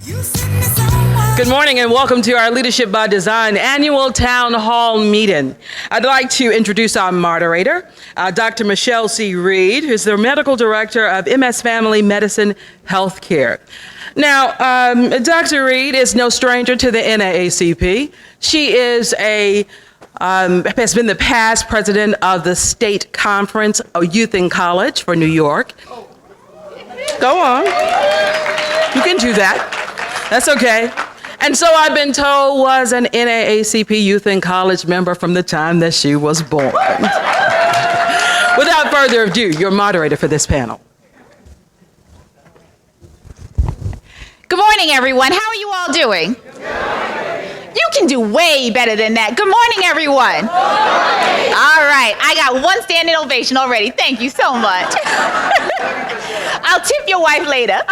Good morning and welcome to our Leadership by Design annual town hall meeting. I'd like to introduce our moderator, Dr. Michelle C. Reed, who's the medical director of MS Family Medicine Healthcare. Now, Dr. Reed is no stranger to the NAACP. She is has been the past president of the State Conference of Youth in College for New York. Go on. You can do that. That's okay. And so I've been told was an NAACP Youth in College member from the time that she was born. Without further ado, your moderator for this panel. Good morning, everyone. How are you all doing? You can do way better than that. Good morning, everyone. All right, I got one standing ovation already. Thank you so much. I'll tip your wife later.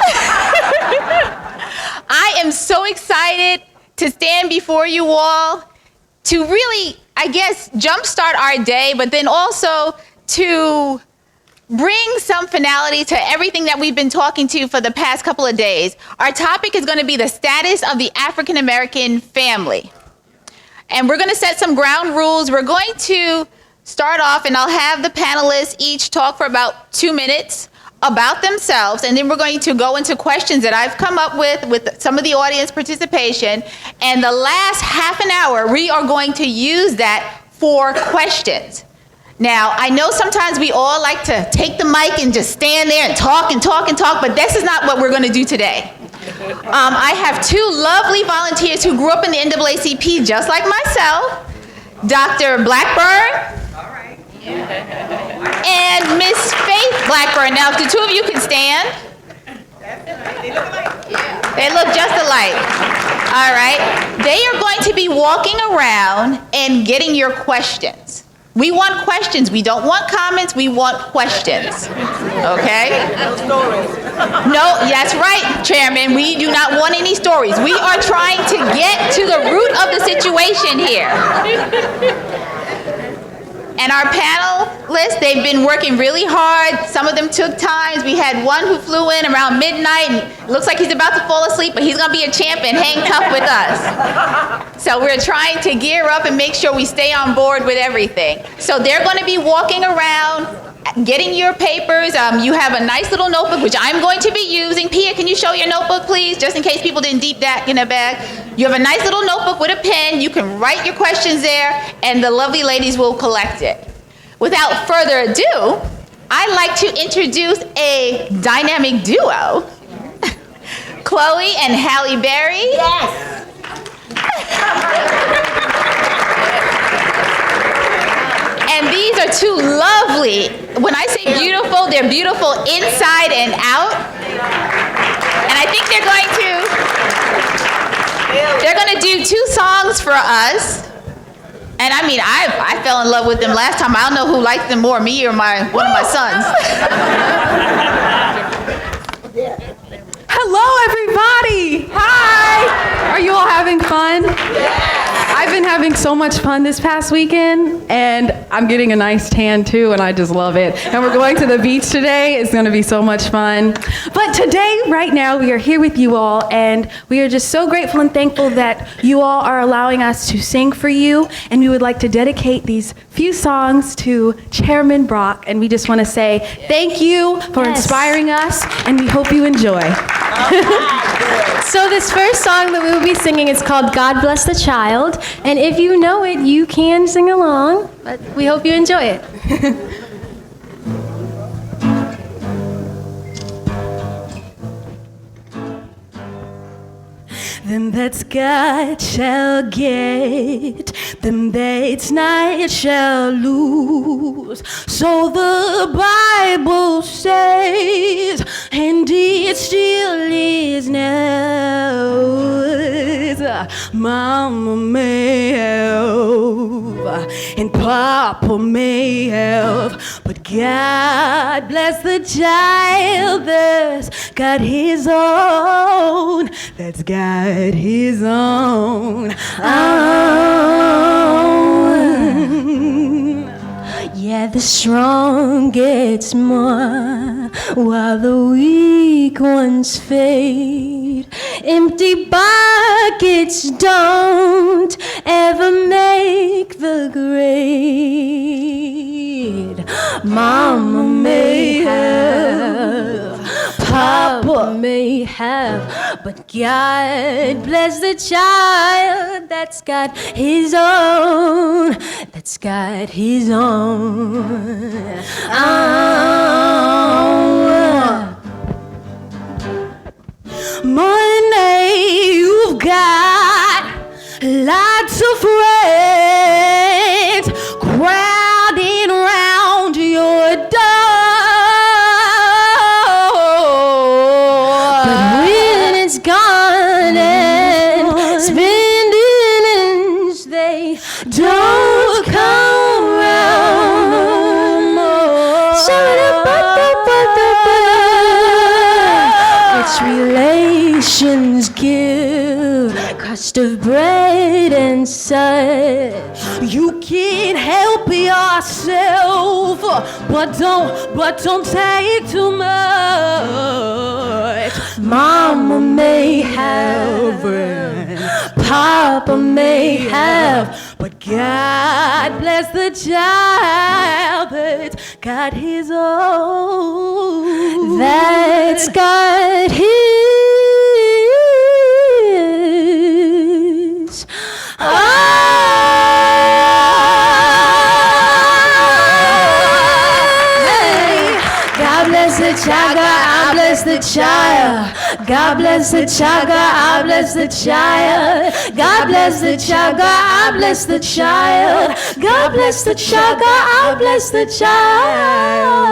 I am so excited to stand before you all to really, I guess, jumpstart our day, but then also to bring some finality to everything that we've been talking to for the past couple of days. Our topic is going to be the status of the African American family. And we're going to set some ground rules. We're going to start off, and I'll have the panelists each talk for about 2 minutes about themselves, and then we're going to go into questions that I've come up with some of the audience participation. And the last half an hour, we are going to use that for questions. Now, I know sometimes we all like to take the mic and just stand there and talk and talk and talk, but this is not what we're going to do today. I have two lovely volunteers who grew up in the NAACP just like myself, Dr. Blackburn and Miss Faith Blackburn. Now, if the two of you can stand. They look just alike. All right. They are going to be walking around and getting your questions. We want questions. We don't want comments. We want questions. Okay? No stories. No, that's right, Chairman. We do not want any stories. We are trying to get to the root of the situation here. And our panelists, they've been working really hard. Some of them took times. We had one who flew in around midnight, and looks like he's about to fall asleep, but he's gonna be a champ and hang tough with us. So we're trying to gear up and make sure we stay on board with everything. So they're gonna be walking around, getting your papers. You have a nice little notebook, which I'm going to be using. Pia, can you show your notebook, please? Just in case people didn't deep that in their bag. You have a nice little notebook with a pen. You can write your questions there, and the lovely ladies will collect it. Without further ado, I'd like to introduce a dynamic duo, Chloe and Halle Berry. Yes. And these are two lovely, when I say beautiful, they're beautiful inside and out. And I think they're going to do 2 songs for us. And I mean, I fell in love with them last time. I don't know who liked them more, me or one of my sons. Hello, everybody. Hi. Are you all having fun? Yeah. I've been having so much fun this past weekend, and I'm getting a nice tan too, and I just love it. And we're going to the beach today. It's going to be so much fun. But today, right now, we are here with you all, and we are just so grateful and thankful that you all are allowing us to sing for you. And we would like to dedicate these few songs to Chairman Brock, and we just want to say thank you for inspiring us, and we hope you enjoy. So this first song that we will be singing is called God Bless the Child. And if you know it, you can sing along, but we hope you enjoy it. Them that's got shall get, them that's not shall lose. So the Bible says, and it still is now. Mama may have, and Papa may have, but God bless the child that's got his own, that's got his own. Yeah. that the strong gets more while the weak ones fade. Empty buckets don't ever make the grade. Mama may have, Papa may have, but God bless the child that's got his own, that's got his own. Money, you've got lots of friends crowding around your door. But when it's gone and spendings, they don't come round more. Rich relations give crust of bread and such. You can't help yourself, but don't take too much. Mama may have, Papa may have, but God bless the child that's got his own, that's got his God bless the child, God bless the child. God bless the child, God bless the child. God bless the child, God bless the child. God bless the child, God bless the child.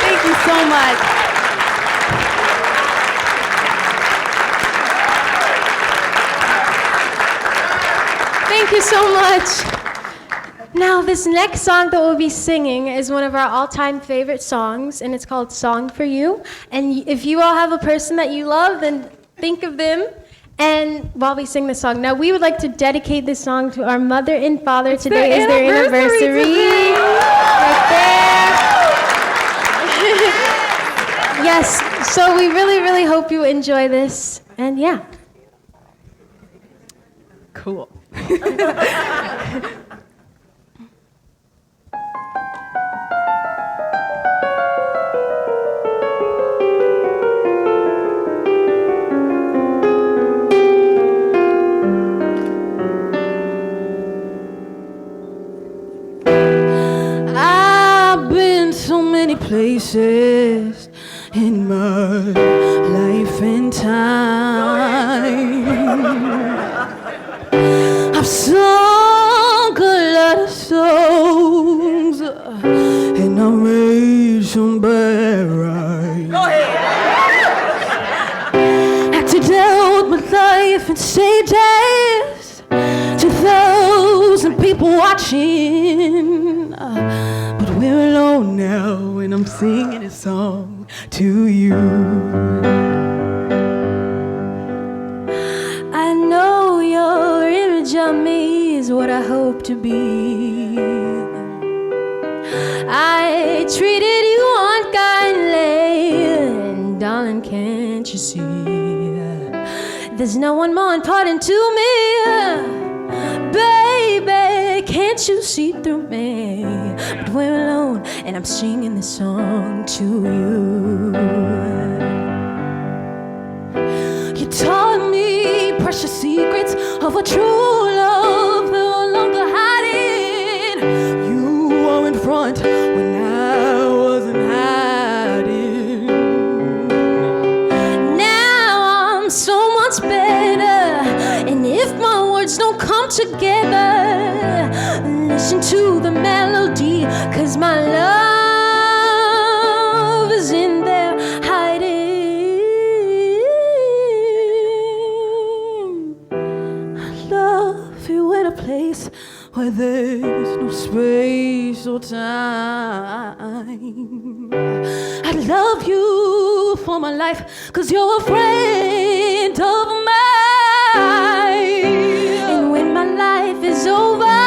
Thank you so much. Thank you so much. Now, this next song that we'll be singing is one of our all-time favorite songs, and it's called Song for You. And if you all have a person that you love, then think of them and while we sing this song. Now, we would like to dedicate this song to our mother and father. Today is their anniversary. Right there. Yes, so we really, really hope you enjoy this. And yeah. Cool. I've been so many places in my life and time. I've sung a lot of songs and I made some bad rhymes. Go ahead. Acted out my life in stages to 2,000 people watching. But we're alone now and I'm singing a song to you. I know your image of me is what I hope to be. I treated you unkindly, and darling, can't you see? There's no one more important to me. Baby, can't you see through me? But we're alone, and I'm singing this song to you. You taught me precious secrets of a true love no longer hiding. You were in front when I wasn't hiding. Now I'm so much better, and if my words don't come together, listen to the melody, 'cause my love is in there hiding. I love you in a place where there's no space or time. I love you for my life, 'cause you're a friend of mine. And when my life is over,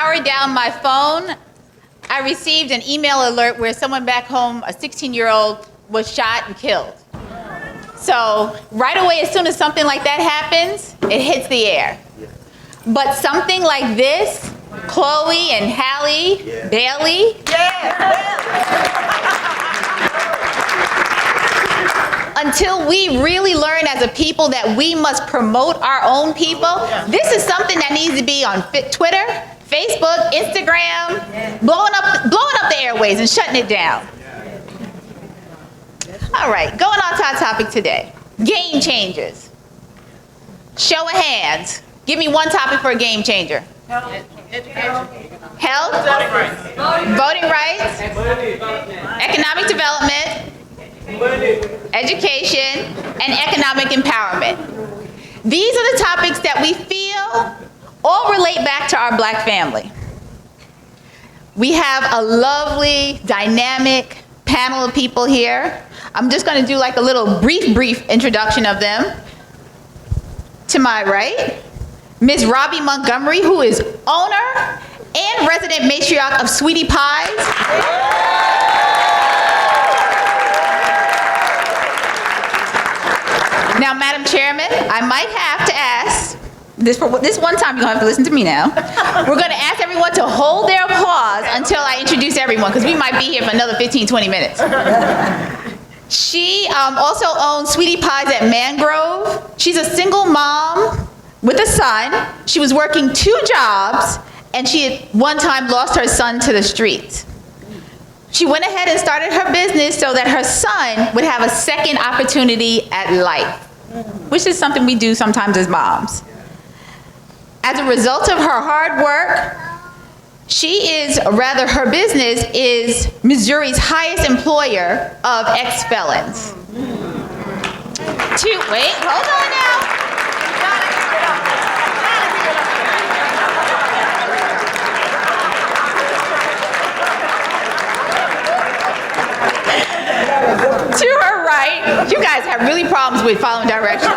power down my phone, I received an email alert where someone back home, a 16-year-old, was shot and killed. So right away, as soon as something like that happens, it hits the air. But something like this, Chloe and Halle Bailey, until we really learn as a people that we must promote our own people, this is something that needs to be on Twitter, Facebook, Instagram, blowing up the airways and shutting it down. All right, going on to our topic today, game changers. Show of hands. Give me one topic for a game changer. Health, voting rights, economic development, education, and economic empowerment. These are the topics that we feel all relate back to our Black family. We have a lovely, dynamic panel of people here. I'm just going to do like a little brief introduction of them. To my right, Ms. Robbie Montgomery, who is owner and resident matriarch of Sweetie Pies. Now, Madam Chairman, I might have to ask, this one time you're gonna have to listen to me now. We're gonna ask everyone to hold their applause until I introduce everyone, because we might be here for another 15, 20 minutes. She also owns Sweetie Pies at Mangrove. She's a single mom with a son. She was working 2 jobs, and she at one time lost her son to the streets. She went ahead and started her business so that her son would have a second opportunity at life, which is something we do sometimes as moms. As a result of her hard work, her business is Missouri's highest employer of ex-felons. Wait, hold on now. To her right, you guys have really problems with following directions.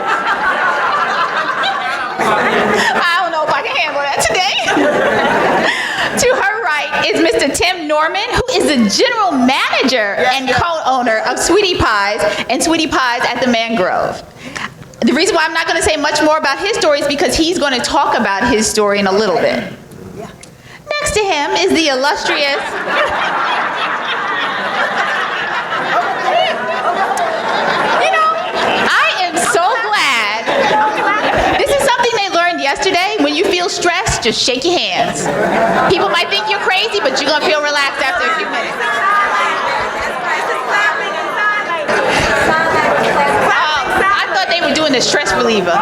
I don't know if I can handle that today. To her right is Mr. Tim Norman, who is the general manager and co-owner of Sweetie Pies and Sweetie Pies at the Mangrove. The reason why I'm not going to say much more about his story is because he's going to talk about his story in a little bit. Next to him is the illustrious... Yesterday, when you feel stressed, just shake your hands. People might think you're crazy, but you're gonna feel relaxed after a few minutes. I thought they were doing the stress reliever.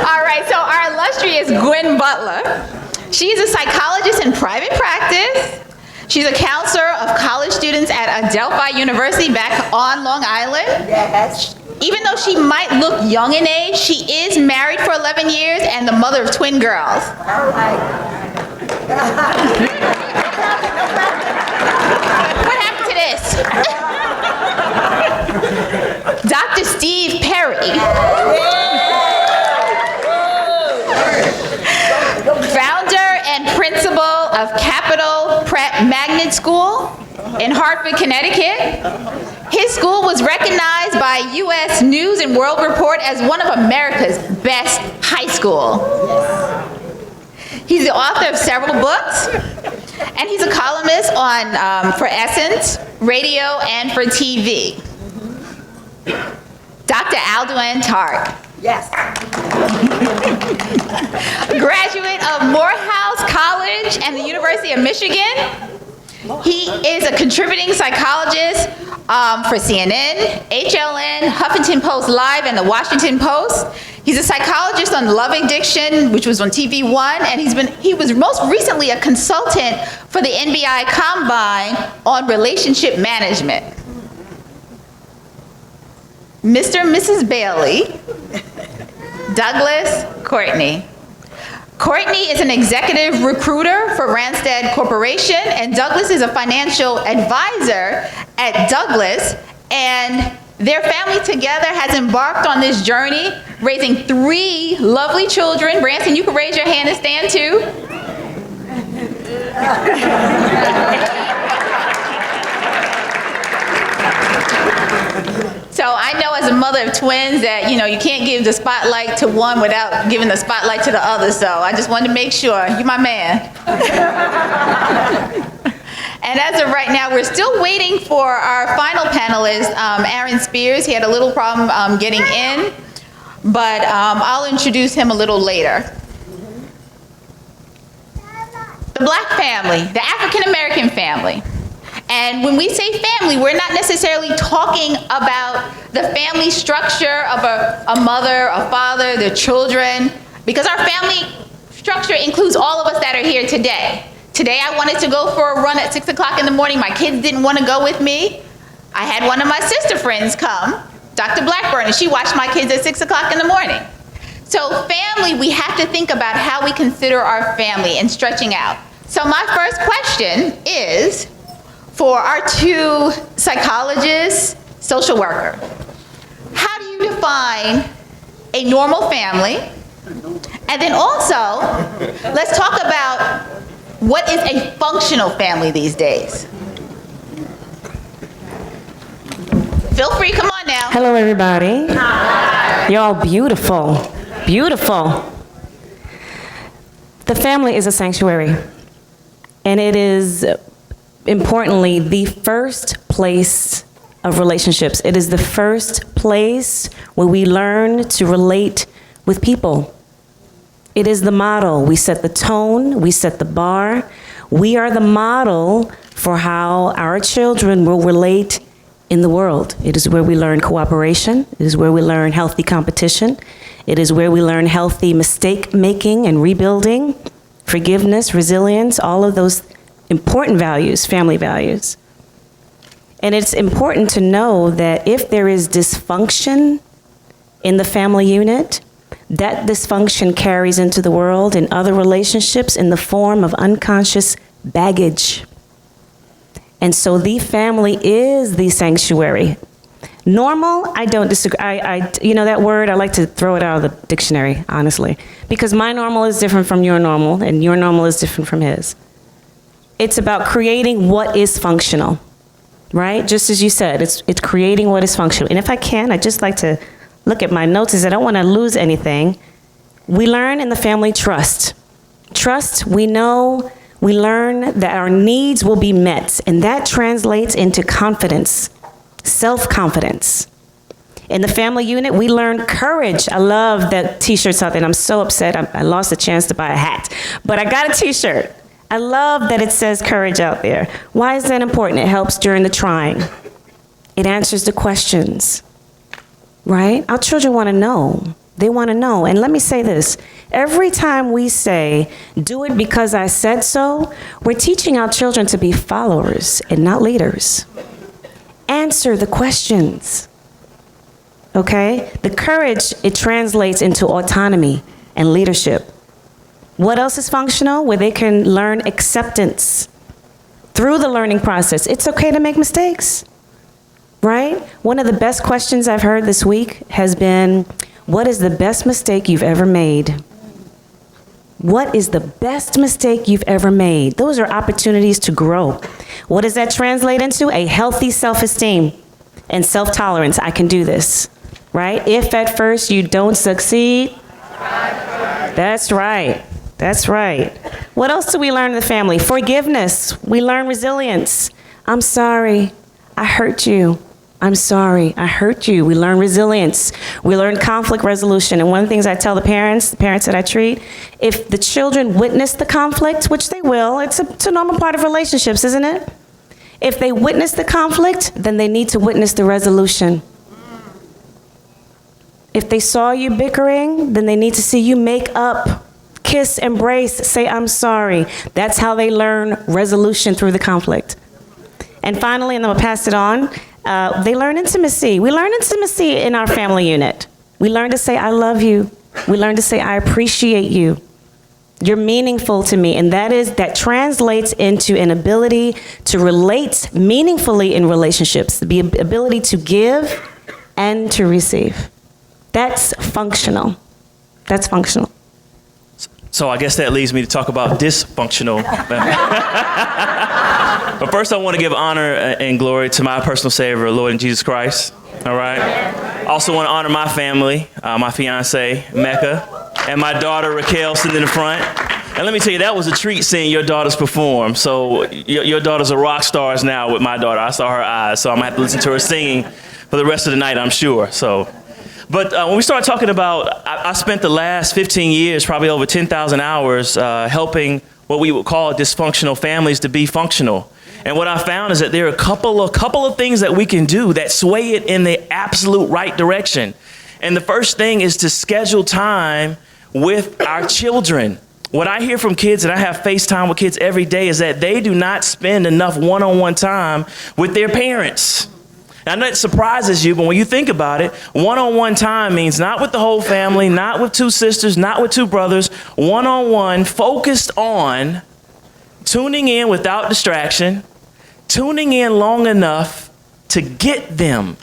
All right, so our illustrious Gwen Butler. She's a psychologist in private practice. She's a counselor of college students at Adelphi University back on Long Island. Yes. Even though she might look young in age, she is married for 11 years and the mother of twin girls. What happened to this? Dr. Steve Perry. Founder and principal of Capital Prep Magnet School in Hartford, Connecticut. His school was recognized by U.S. News and World Report as one of America's best high school. He's the author of several books, and he's a columnist for Essence, radio, and for TV. Dr. Alduin Tark. Yes. Graduate of Morehouse College and the University of Michigan. He is a contributing psychologist for CNN, HLN, Huffington Post Live, and the Washington Post. He's a psychologist on Love Addiction, which was on TV One, and he was most recently a consultant for the NBI Combine on relationship management. Mr. and Mrs. Bailey, Douglas Courtney. Courtney is an executive recruiter for Randstad Corporation, and Douglas is a financial advisor at Douglas, and Their family together has embarked on this journey, raising 3 lovely children. Branson, you can raise your hand and stand too. So I know as a mother of twins that, you can't give the spotlight to one without giving the spotlight to the other. So I just wanted to make sure. You're my man. And as of right now, we're still waiting for our final panelist, Aaron Spears. He had a little problem getting in, but I'll introduce him a little later. The Black family, the African American family. And when we say family, we're not necessarily talking about the family structure of a mother, a father, their children, because our family structure includes all of us that are here today. Today I wanted to go for a run at 6 o'clock in the morning. My kids didn't want to go with me. I had one of my sister friends come, Dr. Blackburn, and she watched my kids at 6 o'clock in the morning. So family, we have to think about how we consider our family and stretching out. So my first question is, for our 2 psychologists, social worker, how do you define a normal family? And then also, let's talk about what is a functional family these days. Feel free, come on now. Hello, everybody. Hi. You're all beautiful, beautiful. The family is a sanctuary, and it is importantly, the first place of relationships. It is the first place where we learn to relate with people. It is the model. We set the tone, we set the bar. We are the model for how our children will relate in the world. It is where we learn cooperation. It is where we learn healthy competition. It is where we learn healthy mistake making and rebuilding, forgiveness, resilience, all of those important values, family values. And it's important to know that if there is dysfunction in the family unit, that dysfunction carries into the world and other relationships in the form of unconscious baggage. And so the family is the sanctuary. Normal, I don't disagree. That word, I like to throw it out of the dictionary, honestly, because my normal is different from your normal, and your normal is different from his. It's about creating what is functional, right? Just as you said, it's creating what is functional. And if I can, I'd just like to look at my notes as I don't want to lose anything. We learn in the family trust. Trust, we learn that our needs will be met, and that translates into confidence, self-confidence. In the family unit, we learn courage. I love that t-shirt out there, and I'm so upset I lost a chance to buy a hat, but I got a t-shirt. I love that it says courage out there. Why is that important? It helps during the trying. It answers the questions, right? Our children want to know. They want to know. And let me say this. Every time we say, do it because I said so, we're teaching our children to be followers and not leaders. Answer the questions, okay? The courage, it translates into autonomy and leadership. What else is functional? Where they can learn acceptance through the learning process. It's okay to make mistakes, right? One of the best questions I've heard this week has been, what is the best mistake you've ever made? What is the best mistake you've ever made? Those are opportunities to grow. What does that translate into? A healthy self-esteem and self-tolerance. I can do this, right? If at first you don't succeed, that's right. That's right. What else do we learn in the family? Forgiveness. We learn resilience. I'm sorry. I hurt you. I'm sorry. I hurt you. We learn resilience. We learn conflict resolution. And one of the things I tell the parents that I treat, if the children witness the conflict, which they will, it's a normal part of relationships, isn't it? If they witness the conflict, then they need to witness the resolution. If they saw you bickering, then they need to see you make up. Kiss, embrace, say, I'm sorry. That's how they learn resolution through the conflict. And finally, and I'm gonna pass it on, they learn intimacy. We learn intimacy in our family unit. We learn to say, I love you. We learn to say, I appreciate you. You're meaningful to me. And that translates into an ability to relate meaningfully in relationships, the ability to give and to receive. That's functional. That's functional. So I guess that leads me to talk about dysfunctional. But first I want to give honor and glory to my personal Savior, Lord and Jesus Christ. All right. Also want to honor my family, my fiance, Mecca, and my daughter, Raquel, sitting in the front. And let me tell you, that was a treat seeing your daughters perform. So your daughters are rock stars now with my daughter. I saw her eyes, so I'm going to have to listen to her singing for the rest of the night, I'm sure. But when we start talking about, I spent the last 15 years, probably over 10,000 hours, helping what we would call dysfunctional families to be functional. And what I found is that there are a couple of things that we can do that sway it in the absolute right direction. And the first thing is to schedule time with our children. What I hear from kids, and I have FaceTime with kids every day, is that they do not spend enough one-on-one time with their parents. Now, I know it surprises you, but when you think about it, one-on-one time means not with the whole family, not with two sisters, not with two brothers, one-on-one, focused on tuning in without distraction, tuning in long enough to get them.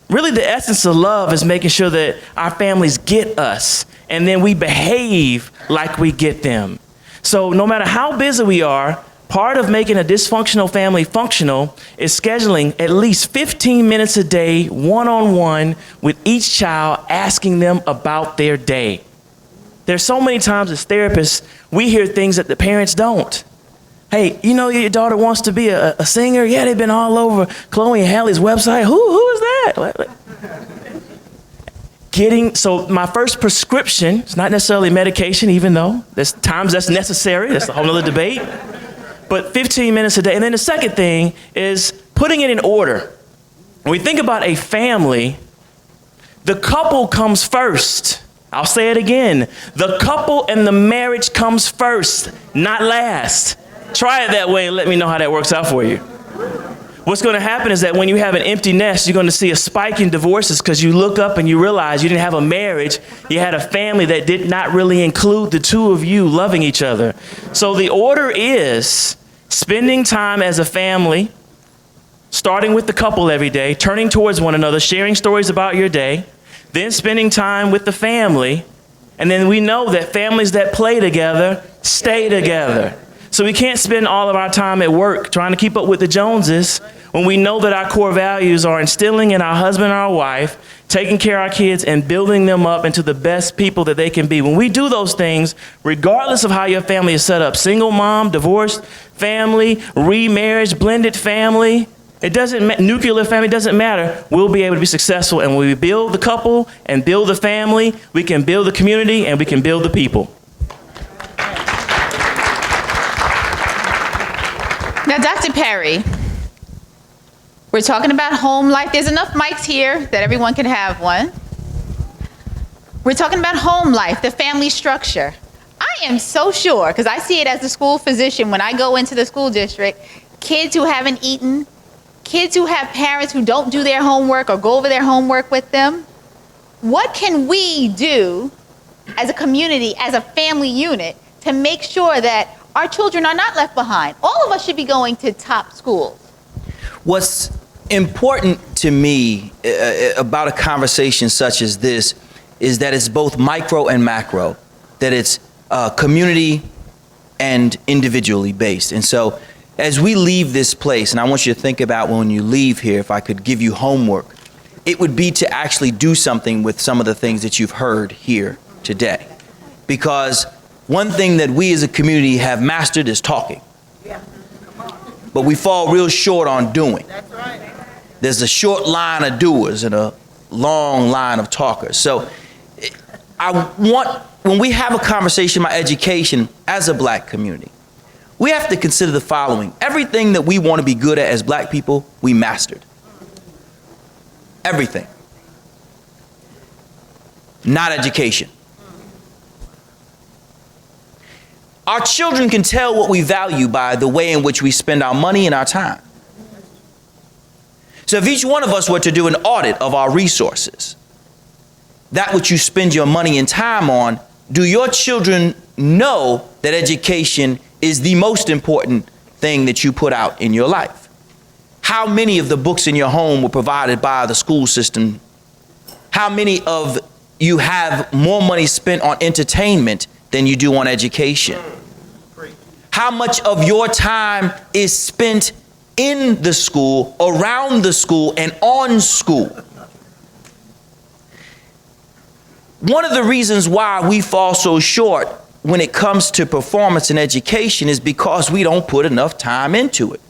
Really, the essence of love is making sure that our families get us, and then we behave like we get them. So no matter how busy we are, part of making a dysfunctional family functional is scheduling at least 15 minutes a day, one-on-one, with each child, asking them about their day. There's so many times as therapists, we hear things that the parents don't. Hey, you know your daughter wants to be a singer? Yeah, they've been all over Chloe and Hallie's website. Who is that? So my first prescription, it's not necessarily medication, even though there's times that's necessary. That's a whole other debate. But 15 minutes a day. And then the second thing is putting it in order. When we think about a family, the couple comes first. I'll say it again. The couple and the marriage comes first, not last. Try it that way and let me know how that works out for you. What's going to happen is that when you have an empty nest, you're going to see a spike in divorces because you look up and you realize you didn't have a marriage. You had a family that did not really include the two of you loving each other. So the order is spending time as a family, starting with the couple every day, turning towards one another, sharing stories about your day, then spending time with the family. And then we know that families that play together stay together. So we can't spend all of our time at work trying to keep up with the Joneses when we know that our core values are instilling in our husband and our wife, taking care of our kids, and building them up into the best people that they can be. When we do those things, regardless of how your family is set up, single mom, divorced family, remarriage, blended family, nuclear family, doesn't matter. We'll be able to be successful. And when we build the couple and build the family, we can build the community and we can build the people. Now, Dr. Perry, we're talking about home life. There's enough mics here that everyone can have one. We're talking about home life, the family structure. I am so sure, because I see it as a school physician when I go into the school district, kids who haven't eaten, kids who have parents who don't do their homework or go over their homework with them. What can we do as a community, as a family unit, to make sure that our children are not left behind? All of us should be going to top schools. What's important to me about a conversation such as this is that it's both micro and macro, that it's community and individually based. And so as we leave this place, and I want you to think about when you leave here, if I could give you homework, it would be to actually do something with some of the things that you've heard here today. Because one thing that we as a community have mastered is talking. But we fall real short on doing. There's a short line of doers and a long line of talkers. So when we have a conversation about education as a black community, we have to consider the following. Everything that we want to be good at as black people, we mastered. Everything. Not education. Our children can tell what we value by the way in which we spend our money and our time. So if each one of us were to do an audit of our resources, that which you spend your money and time on, do your children know that education is the most important thing that you put out in your life? How many of the books in your home were provided by the school system how many of you have more money spent on entertainment than you do on education? How much of your time is spent in the school, around the school, and on school? One of the reasons why we fall so short when it comes to performance in education is because we don't put enough time into it.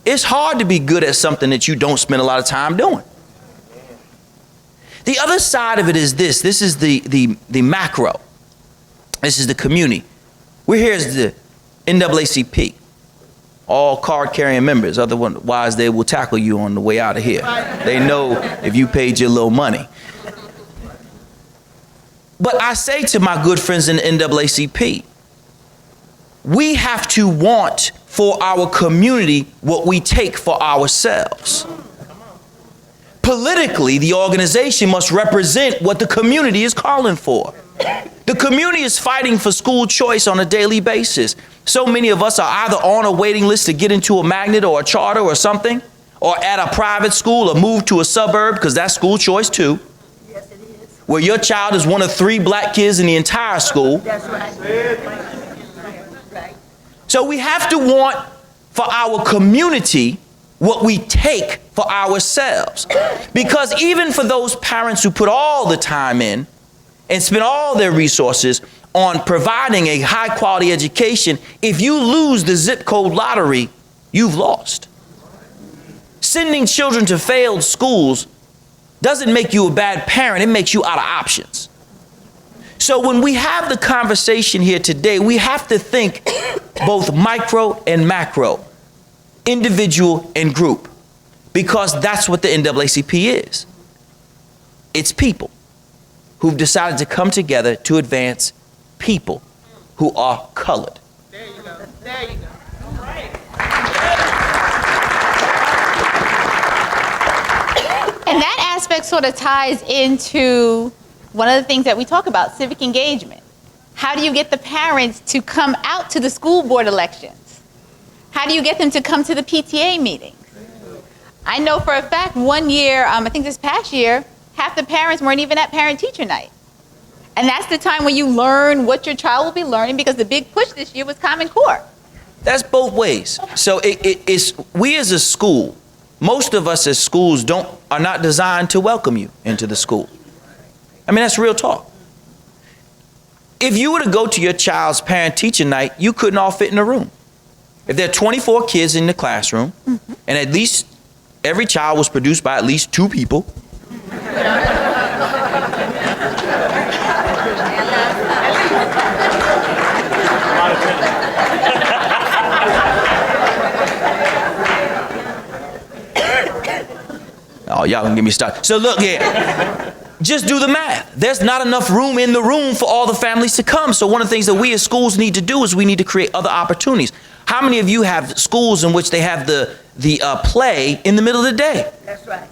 It's hard to be good at something that you don't spend a lot of time doing. The other side of it is this. This is the macro. This is the community. We're here as the NAACP. All card-carrying members, otherwise they will tackle you on the way out of here. They know if you paid your little money. But I say to my good friends in the NAACP, we have to want for our community what we take for ourselves. Politically, the organization must represent what the community is calling for. The community is fighting for school choice on a daily basis. So many of us are either on a waiting list to get into a magnet or a charter or something, or at a private school or move to a suburb, because that's school choice too. Yes, it is. Where your child is one of 3 black kids in the entire school. That's right. So we have to want for our community what we take for ourselves. Because even for those parents who put all the time in and spend all their resources on providing a high quality education, if you lose the zip code lottery, you've lost. Sending children to failed schools doesn't make you a bad parent, it makes you out of options. So when we have the conversation here today, we have to think both micro and macro, individual and group, because that's what the NAACP is. It's people who've decided to come together to advance people who are colored. There you go. There you go. All right. And that aspect sort of ties into one of the things that we talk about, civic engagement. How do you get the parents to come out to the school board elections? How do you get them to come to the PTA meetings? I know for a fact one year, I think this past year, half the parents weren't even at parent-teacher night. And that's the time when you learn what your child will be learning, because the big push this year was Common Core. That's both ways. So it's we as a school, most of us as schools are not designed to welcome you into the school. I mean, that's real talk. If you were to go to your child's parent-teacher night, you couldn't all fit in a room. If there are 24 kids in the classroom, and at least every child was produced by at least 2 people, oh, y'all gonna get me started. So look here, just do the math. There's not enough room in the room for all the families to come. So one of the things that we as schools need to do is we need to create other opportunities. How many of you have schools in which they have the play in the middle of the day? That's right.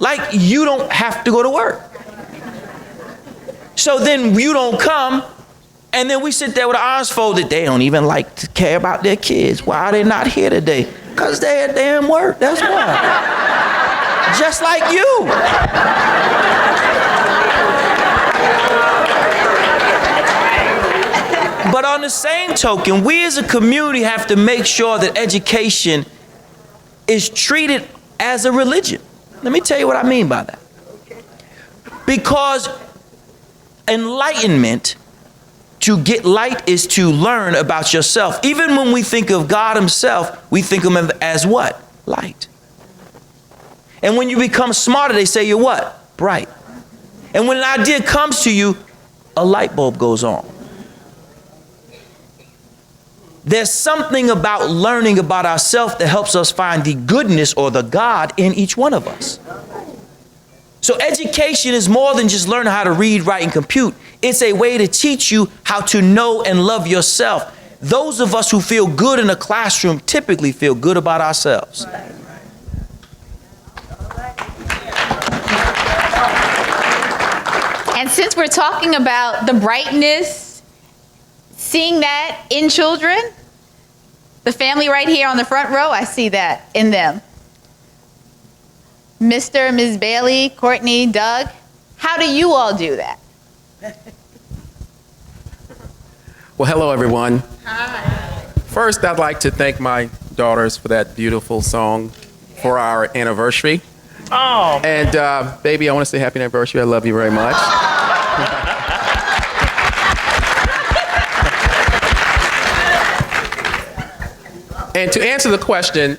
Like, you don't have to go to work. So then you don't come, and then we sit there with our arms folded. They don't even like to care about their kids. Why are they not here today? Because they're at damn work. That's why. Just like you. But on the same token, we as a community have to make sure that education is treated as a religion. Let me tell you what I mean by that. Because enlightenment, to get light, is to learn about yourself. Even when we think of God himself, we think of him as what? Light. And when you become smarter, they say you're what? Bright. And when an idea comes to you, a light bulb goes on. There's something about learning about ourselves that helps us find the goodness or the God in each one of us. So education is more than just learning how to read, write, and compute. It's a way to teach you how to know and love yourself. Those of us who feel good in a classroom typically feel good about ourselves. And since we're talking about the brightness, seeing that in children, the family right here on the front row, I see that in them. Mr. and Ms. Bailey, Courtney, Doug, how do you all do that? Well, hello, everyone. Hi. First, I'd like to thank my daughters for that beautiful song for our anniversary. Oh. And, baby, I want to say happy anniversary. I love you very much. And to answer the question,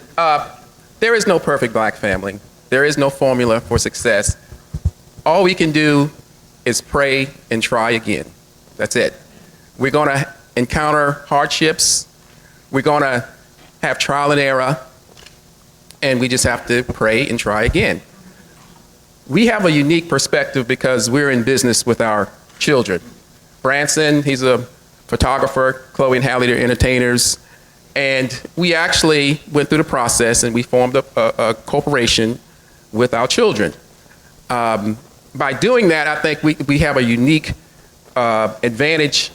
there is no perfect black family. There is no formula for success. All we can do is pray and try again. That's it. We're going to encounter hardships. We're going to have trial and error. And we just have to pray and try again. We have a unique perspective because we're in business with our children. Branson, he's a photographer. Chloe and Hallie, they're entertainers. And we actually went through the process and we formed a corporation with our children. By doing that, I think we have a unique advantage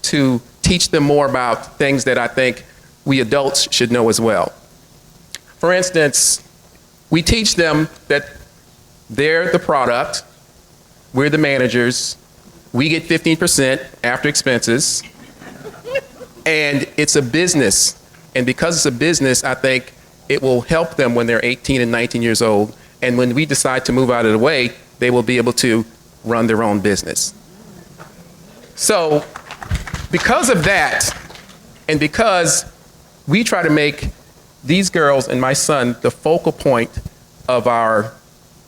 to teach them more about things that I think we adults should know as well. For instance, we teach them that they're the product, we're the managers, we get 15% after expenses, and it's a business. And because it's a business, I think it will help them when they're 18 and 19 years old. And when we decide to move out of the way, they will be able to run their own business. So because of that, and because we try to make these girls and my son the focal point of our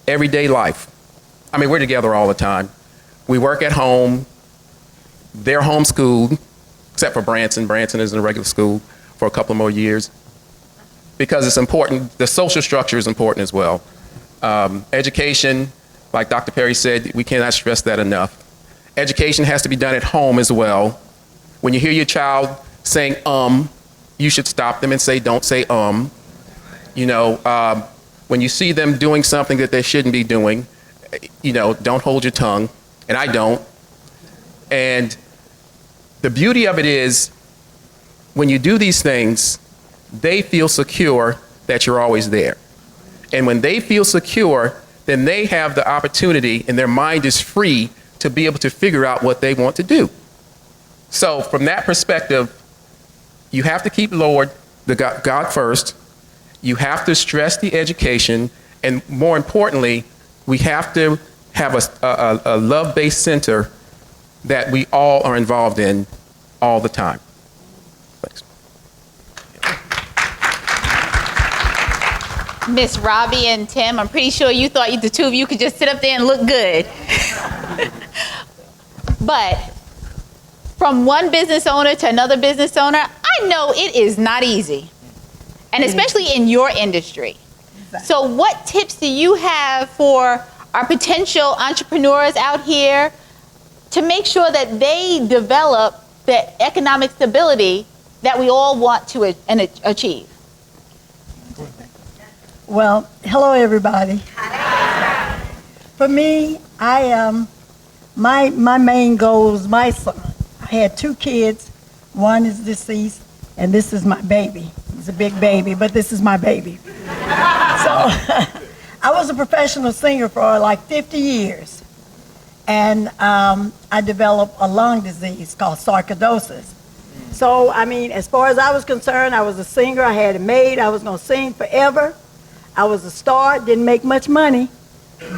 everyday life. I mean, we're together all the time. We work at home. They're homeschooled, except for Branson. Branson is in a regular school for a couple more years because it's important. The social structure is important as well. Education, like Dr. Perry said, we cannot stress that enough. Education has to be done at home as well. When you hear your child saying you should stop them and say, don't say You know, when you see them doing something that they shouldn't be doing, you know, don't hold your tongue, and I don't. And the beauty of it is, when you do these things, they feel secure that you're always there. And when they feel secure, then they have the opportunity and their mind is free to be able to figure out what they want to do. So from that perspective, you have to keep God first. You have to stress the education. And more importantly, we have to have a love-based center that we all are involved in all the time. Thanks. Miss Robbie and Tim, I'm pretty sure you thought the two of you could just sit up there and look good. But from one business owner to another business owner, I know it is not easy. And especially in your industry. So what tips do you have for our potential entrepreneurs out here to make sure that they develop the economic stability that we all want to achieve? Well, hello everybody. For me, my main goal is my son. I had 2 kids. One is deceased, and this is my baby. He's a big baby, but this is my baby. So I was a professional singer for like 50 years, and I developed a lung disease called sarcoidosis. So, I mean, as far as I was concerned, I was a singer. I had it made. I was going to sing forever. I was a star, didn't make much money,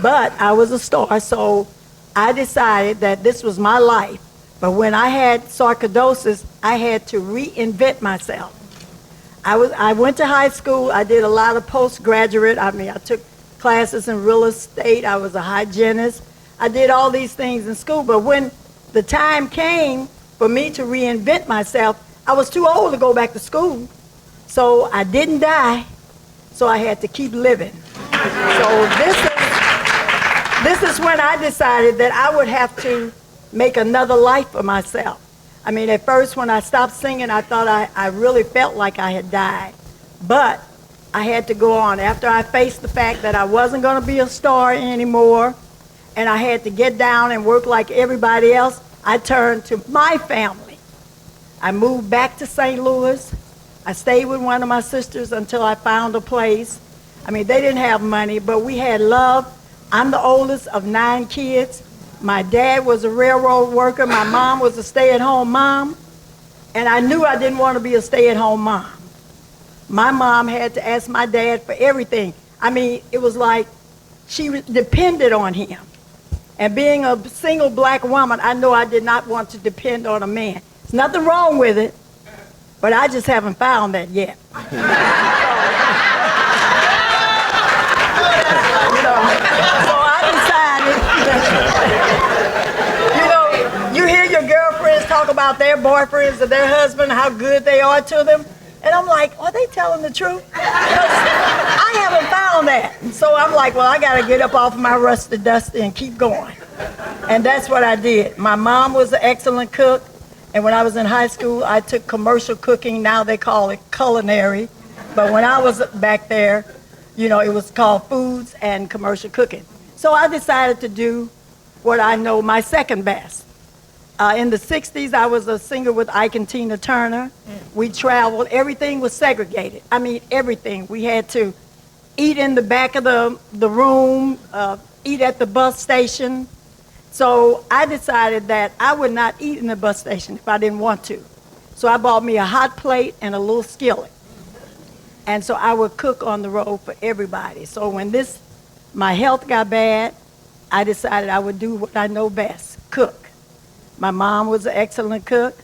but I was a star. So I decided that this was my life. But when I had sarcoidosis, I had to reinvent myself. I went to high school. I did a lot of postgraduate. I mean, I took classes in real estate. I was a hygienist. I did all these things in school. But when the time came for me to reinvent myself, I was too old to go back to school. So I didn't die. So I had to keep living. So this is when I decided that I would have to make another life for myself. I mean, at first when I stopped singing, I thought I really felt like I had died. But I had to go on. After I faced the fact that I wasn't going to be a star anymore, and I had to get down and work like everybody else, I turned to my family. I moved back to St. Louis. I stayed with one of my sisters until I found a place. I mean, they didn't have money, but we had love. I'm the oldest of 9 kids. My dad was a railroad worker. My mom was a stay-at-home mom. And I knew I didn't want to be a stay-at-home mom. My mom had to ask my dad for everything. I mean, it was like she depended on him. And being a single black woman, I know I did not want to depend on a man. There's nothing wrong with it, but I just haven't found that yet. So I decided, you hear your girlfriends talk about their boyfriends or their husband, how good they are to them. And I'm like, are they telling the truth? I haven't found that. So I'm like, well, I got to get up off my rusty dusty and keep going. And that's what I did. My mom was an excellent cook. And when I was in high school, I took commercial cooking. Now they call it culinary. But when I was back there, it was called foods and commercial cooking. So I decided to do what I know my second best. In the 60s, I was a singer with Ike and Tina Turner. We traveled. Everything was segregated. I mean, everything. We had to eat in the back of the room, eat at the bus station. So I decided that I would not eat in the bus station if I didn't want to. So I bought me a hot plate and a little skillet. And so I would cook on the road for everybody. So when my health got bad, I decided I would do what I know best, cook. My mom was an excellent cook.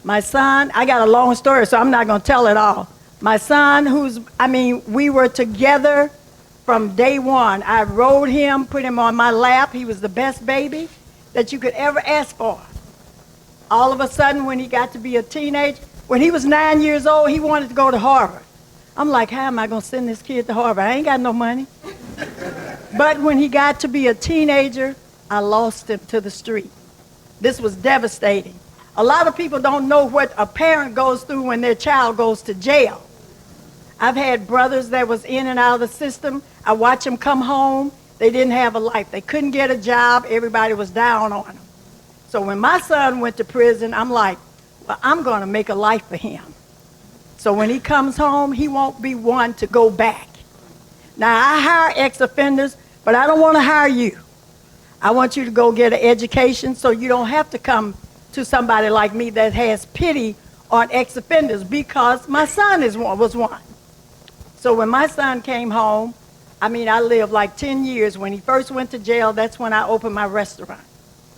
My son, I got a long story, so I'm not going to tell it all. My son, we were together from day one. I rode him, put him on my lap. He was the best baby that you could ever ask for. All of a sudden, when he got to be a teenager, when he was 9 years old, he wanted to go to Harvard. I'm like, how am I going to send this kid to Harvard? I ain't got no money. But when he got to be a teenager, I lost him to the street. This was devastating. A lot of people don't know what a parent goes through when their child goes to jail. I've had brothers that was in and out of the system. I watched them come home. They didn't have a life. They couldn't get a job. Everybody was down on them. So when my son went to prison, I'm like, well, I'm going to make a life for him. So when he comes home, he won't be one to go back. Now, I hire ex-offenders, but I don't want to hire you. I want you to go get an education so you don't have to come to somebody like me that has pity on ex-offenders, because my son was one. So when my son came home, I lived like 10 years. When he first went to jail, that's when I opened my restaurant.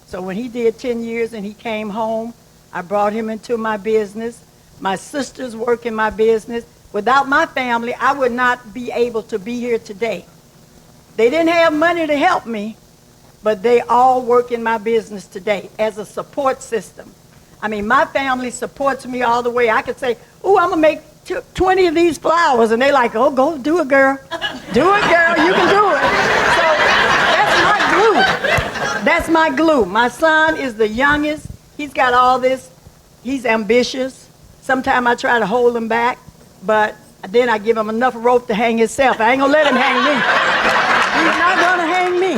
So when he did 10 years and he came home, I brought him into my business. My sisters work in my business. Without my family, I would not be able to be here today. They didn't have money to help me, but they all work in my business today as a support system. My family supports me all the way. I could say, oh, I'm going to make 20 of these flowers. And they like, oh, go do it, girl. Do it, girl. You can do it. So that's my glue. That's my glue. My son is the youngest. He's got all this. He's ambitious. Sometimes I try to hold him back, but then I give him enough rope to hang himself. I ain't going to let him hang me. He's not going to hang me.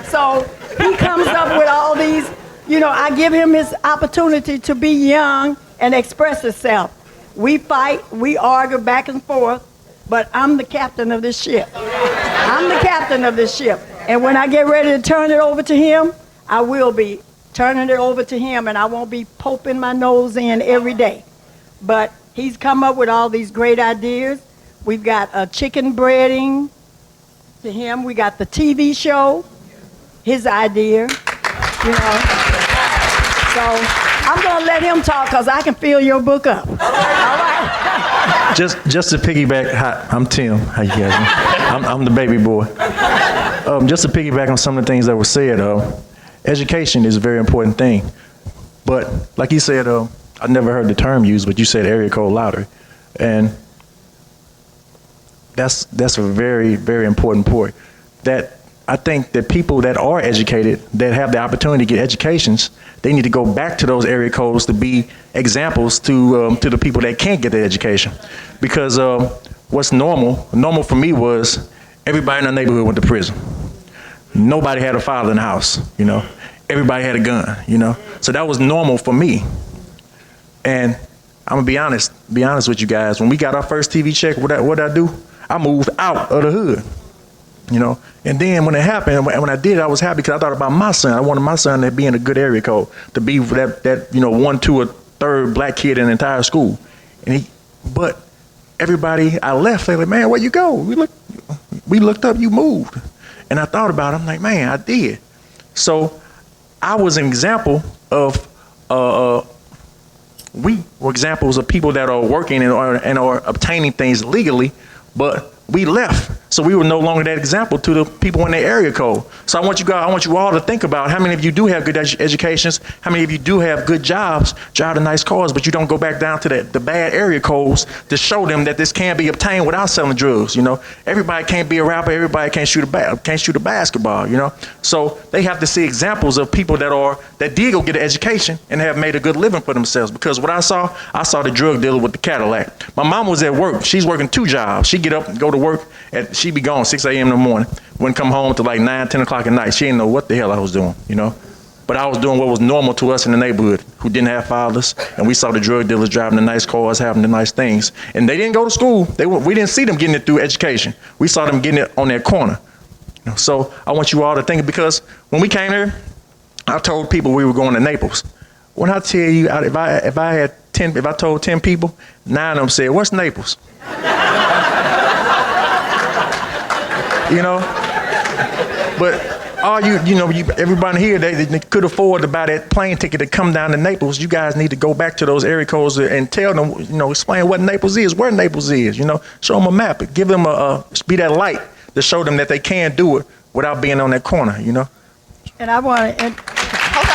So he comes up with all these, I give him his opportunity to be young and express himself. We fight, we argue back and forth, but I'm the captain of this ship. I'm the captain of this ship. And when I get ready to turn it over to him, I will be turning it over to him, and I won't be poking my nose in every day. But he's come up with all these great ideas. We've got a chicken breading to him. We got the TV show, his idea, So I'm going to let him talk because I can fill your book up. All right? Just to piggyback, hi, I'm Tim. How you guys doing? I'm the baby boy. Just to piggyback on some of the things that were said, education is a very important thing. But like you said, I never heard the term used, but you said area code lottery. And that's a very, very important point. That I think that people that are educated, that have the opportunity to get educations, they need to go back to those area codes to be examples to the people that can't get the education. Because what's normal for me was everybody in the neighborhood went to prison. Nobody had a father in the house, Everybody had a gun, So that was normal for me. And I'm gonna be honest with you guys. When we got our first TV check, what I do? I moved out of the hood, you know. And then when it happened, when I did it, I was happy because I thought about my son. I wanted my son to be in a good area code, to be that you know, 1, 2, or 3rd black kid in the entire school. But everybody I left, they like, man, where you go? We looked up, you moved. And I thought about it, I'm like, man, I did. So I was an example of, we were examples of people that are working and are obtaining things legally, but we left. So we were no longer that example to the people in the area code. So I want you all to think about how many of you do have good educations, how many of you do have good jobs, drive the nice cars, but you don't go back down to the bad area codes to show them that this can be obtained without selling drugs. You know, everybody can't be a rapper, everybody can't shoot a basketball. You know, so they have to see examples of people that did go get an education and have made a good living for themselves. Because what I saw the drug dealer with the Cadillac. My mom was at work. She's working 2 jobs. She get up and go to work, and she'd be gone 6 a.m. in the morning. Wouldn't come home till like 9, 10 o'clock at night. She didn't know what the hell I was doing, you know. But I was doing what was normal to us in the neighborhood who didn't have fathers, and we saw the drug dealers driving the nice cars, having the nice things. And they didn't go to school. We didn't see them getting it through education. We saw them getting it on their corner. You know, so I want you all to think, because when we came here, I told people we were going to Naples. When I tell you, if I told 10 people, 9 of them said, "What's Naples?" You know, but all everybody here, they could afford to buy that plane ticket to come down to Naples. You guys need to go back to those area codes and tell them, you know, explain what Naples is, where Naples is, you know, show them a map, give them be that light to show them that they can do it without being on that corner, you know. And I want to, Hold on.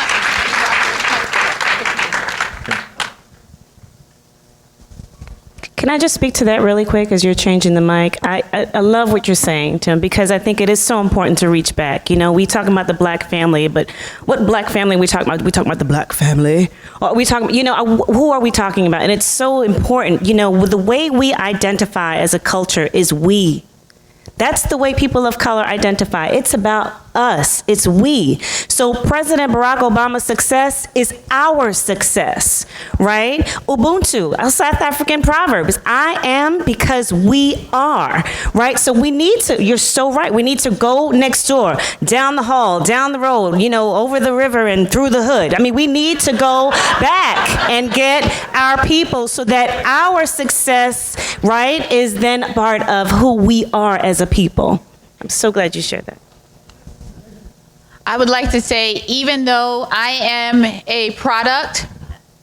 Can I just speak to that really quick as you're changing the mic? I love what you're saying, Tim, because I think it is so important to reach back. You know, we talk about the black family, but what black family we talk about? We talk about the black family. Or we talk, you know, who are we talking about? And it's so important. You know, the way we identify as a culture is we. That's the way people of color identify. It's about us. It's we. So President Barack Obama's success is our success, right? Ubuntu, a South African proverb, is I am because we are, right? So we need to, you're so right, we need to go next door, down the hall, down the road, you know, over the river and through the hood. I mean, we need to go back and get our people so that our success, right, is then part of who we are as a people. I'm so glad you shared that. I would like to say, even though I am a product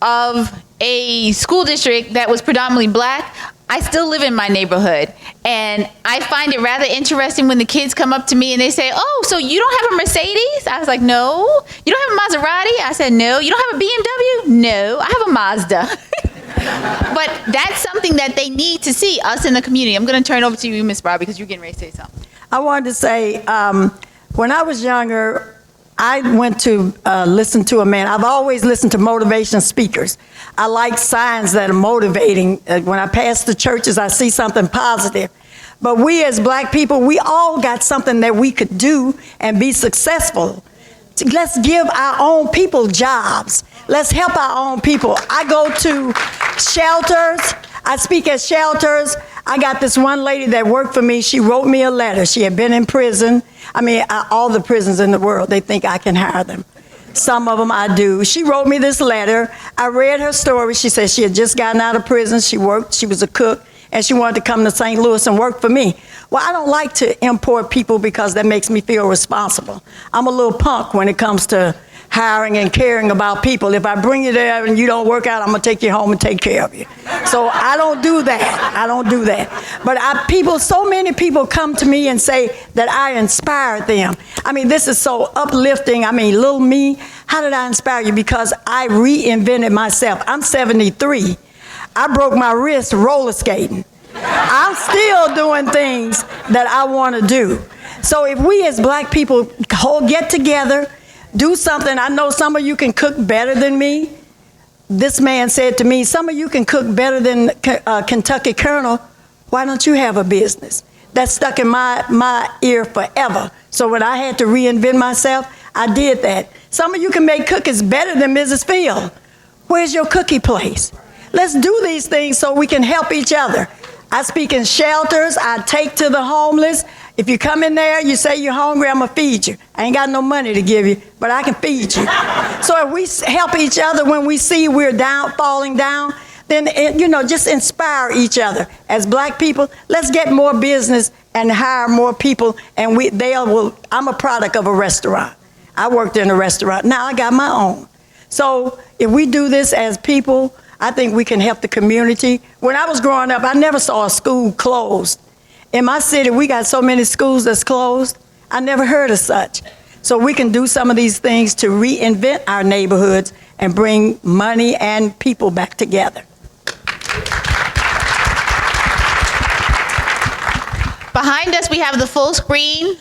of a school district that was predominantly black, I still live in my neighborhood. And I find it rather interesting when the kids come up to me and they say, "Oh, so you don't have a Mercedes?" I was like, "No." "You don't have a Maserati?" I said, "No." "You don't have a BMW?" "No, I have a Mazda." But that's something that they need to see, us in the community. I'm going to turn it over to you, Miss Barbie, because you're getting ready to say something. I wanted to say, when I was younger, I went to listen to a man. I've always listened to motivation speakers. I like signs that are motivating. When I pass the churches, I see something positive. But we as black people, we all got something that we could do and be successful. Let's give our own people jobs. Let's help our own people. I go to shelters. I speak at shelters. I got this one lady that worked for me. She wrote me a letter. She had been in prison. I mean, all the prisons in the world, they think I can hire them. Some of them I do. She wrote me this letter. I read her story. She said she had just gotten out of prison. She worked. She was a cook, and she wanted to come to St. Louis and work for me. Well, I don't like to import people because that makes me feel responsible. I'm a little punk when it comes to hiring and caring about people. If I bring you there and you don't work out, I'm gonna take you home and take care of you. So I don't do that. I don't do that. But so many people come to me and say that I inspired them. I mean, this is so uplifting. I mean, little me, how did I inspire you? Because I reinvented myself. I'm 73. I broke my wrist roller skating. I'm still doing things that I want to do. So if we as black people get together, do something. I know some of you can cook better than me. This man said to me, "Some of you can cook better than Kentucky Colonel. Why don't you have a business?" That stuck in my ear forever. So when I had to reinvent myself, I did that. Some of you can make cookies better than Mrs. Field. Where's your cookie place? Let's do these things so we can help each other. I speak in shelters. I take to the homeless. If you come in there, you say you're hungry, I'm going to feed you. I ain't got no money to give you, but I can feed you. So if we help each other when we see we're down, falling down, then, just inspire each other. As black people, let's get more business and hire more people, and I'm a product of a restaurant. I worked in a restaurant. Now I got my own. So if we do this as people, I think we can help the community. When I was growing up, I never saw a school closed. In my city, we got so many schools that's closed. I never heard of such. So we can do some of these things to reinvent our neighborhoods and bring money and people back together. Behind us, we have the full screen.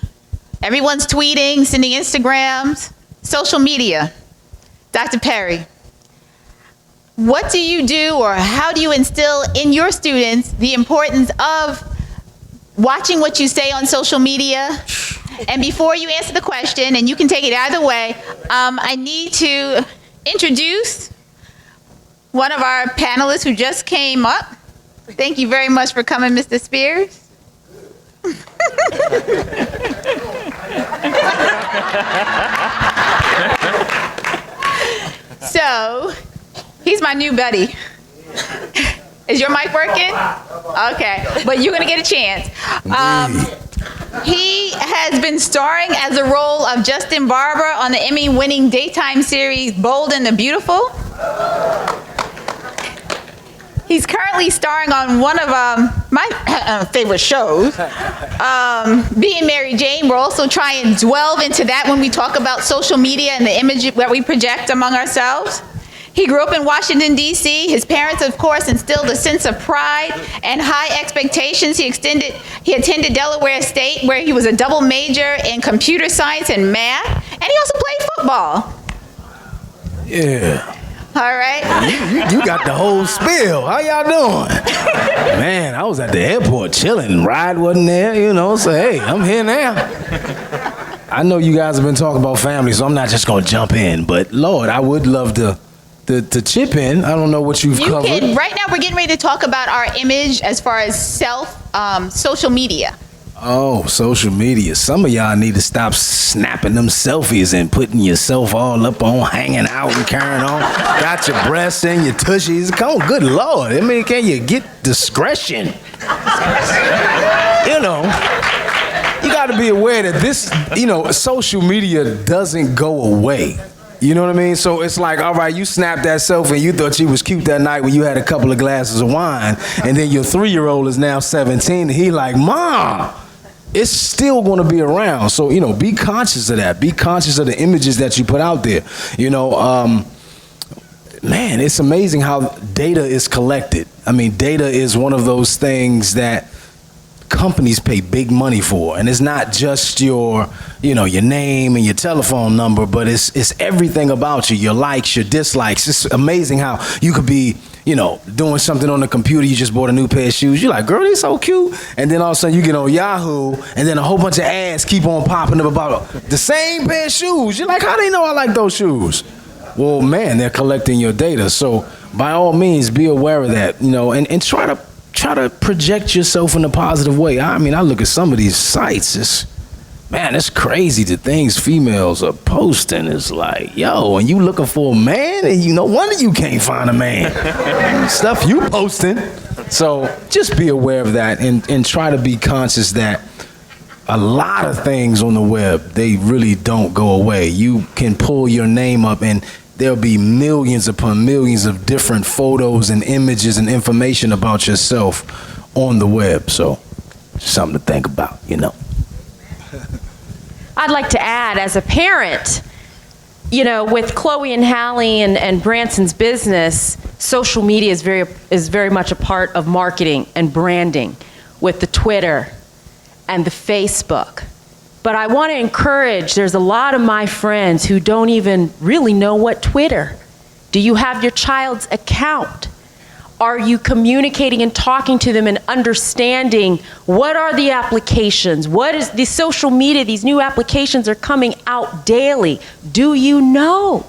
Everyone's tweeting, sending Instagrams, social media. Dr. Perry, what do you do, or how do you instill in your students the importance of watching what you say on social media? And before you answer the question, and you can take it either way, I need to introduce one of our panelists who just came up. Thank you very much for coming, Mr. Spears. So, he's my new buddy. Is your mic working? Okay, but you're gonna get a chance. He has been starring as the role of Justin Barber on the Emmy-winning daytime series Bold and the Beautiful. He's currently starring on one of my favorite shows, Being Mary Jane. We'll also try and delve into that when we talk about social media and the image that we project among ourselves. He grew up in Washington, D.C. His parents, of course, instilled a sense of pride and high expectations. He attended Delaware State, where he was a double major in computer science and math, and he also played football. Yeah. All right. You got the whole spiel. How y'all doing? Man, I was at the airport chilling. Ride wasn't there, so hey, I'm here now. I know you guys have been talking about family, so I'm not just going to jump in. But, Lord, I would love to chip in. I don't know what you've covered. Right now, we're getting ready to talk about our image as far as social media. Oh, social media. Some of y'all need to stop snapping them selfies and putting yourself all up on, hanging out and carrying on. Got your breasts and your tushies. Come on, good Lord. I mean, can you get discretion? You got to be aware that this, social media doesn't go away. You know what I mean? So it's like, all right, you snapped that selfie and you thought you was cute that night when you had a couple of glasses of wine, and then your 3-year-old is now 17, and he like, Mom, it's still going to be around. So, be conscious of that. Be conscious of the images that you put out there. Man, it's amazing how data is collected. I mean, data is one of those things that companies pay big money for, and it's not just your name and your telephone number, but it's everything about you, your likes, your dislikes. It's amazing how you could be doing something on the computer. You just bought a new pair of shoes. You're like, girl, they're so cute. And then all of a sudden you get on Yahoo, and then a whole bunch of ads keep on popping up about the same pair of shoes. You're like, how they know I like those shoes? Well, man, they're collecting your data. So by all means, be aware of that, and try to project yourself in a positive way. I mean, I look at some of these sites, it's crazy the things females are posting. It's like, yo, and you looking for a man, and no wonder you can't find a man. Stuff you posting. So just be aware of that, and try to be conscious that a lot of things on the web, they really don't go away. You can pull your name up and there'll be millions upon millions of different photos and images and information about yourself on the web. So something to think about, I'd like to add, as a parent, with Chloe and Hallie and Branson's business, social media is very much a part of marketing and branding, with the Twitter and the Facebook. But I want to encourage, there's a lot of my friends who don't even really know what Twitter. Do you have your child's account? Are you communicating and talking to them and understanding what are the applications? What is the social media? These new applications are coming out daily. Do you know?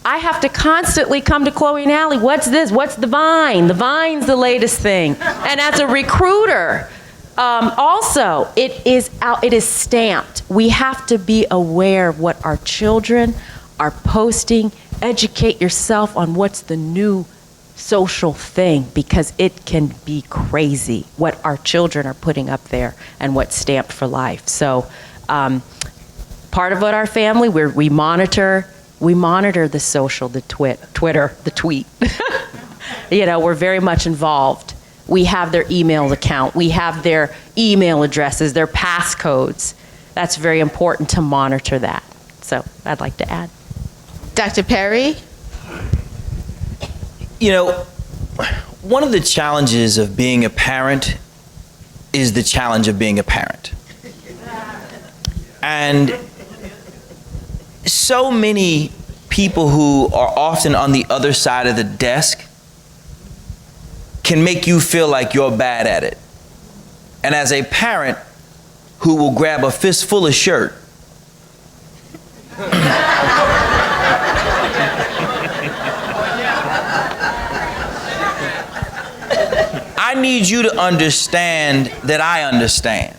I have to constantly come to Chloe and Allie. What's this? What's the Vine? The Vine's the latest thing. And as a recruiter, also, it is stamped. We have to be aware of what our children are posting. Educate yourself on what's the new social thing, because it can be crazy what our children are putting up there and what's stamped for life. So part of what our family, we monitor the social, the Twitter, the tweet. We're very much involved. We have their email account. We have their email addresses, their passcodes. That's very important to monitor that. So I'd like to add. Dr. Perry? One of the challenges of being a parent is the challenge of being a parent. And so many people who are often on the other side of the desk can make you feel like you're bad at it. And as a parent who will grab a fistful of shirt I need you to understand that I understand.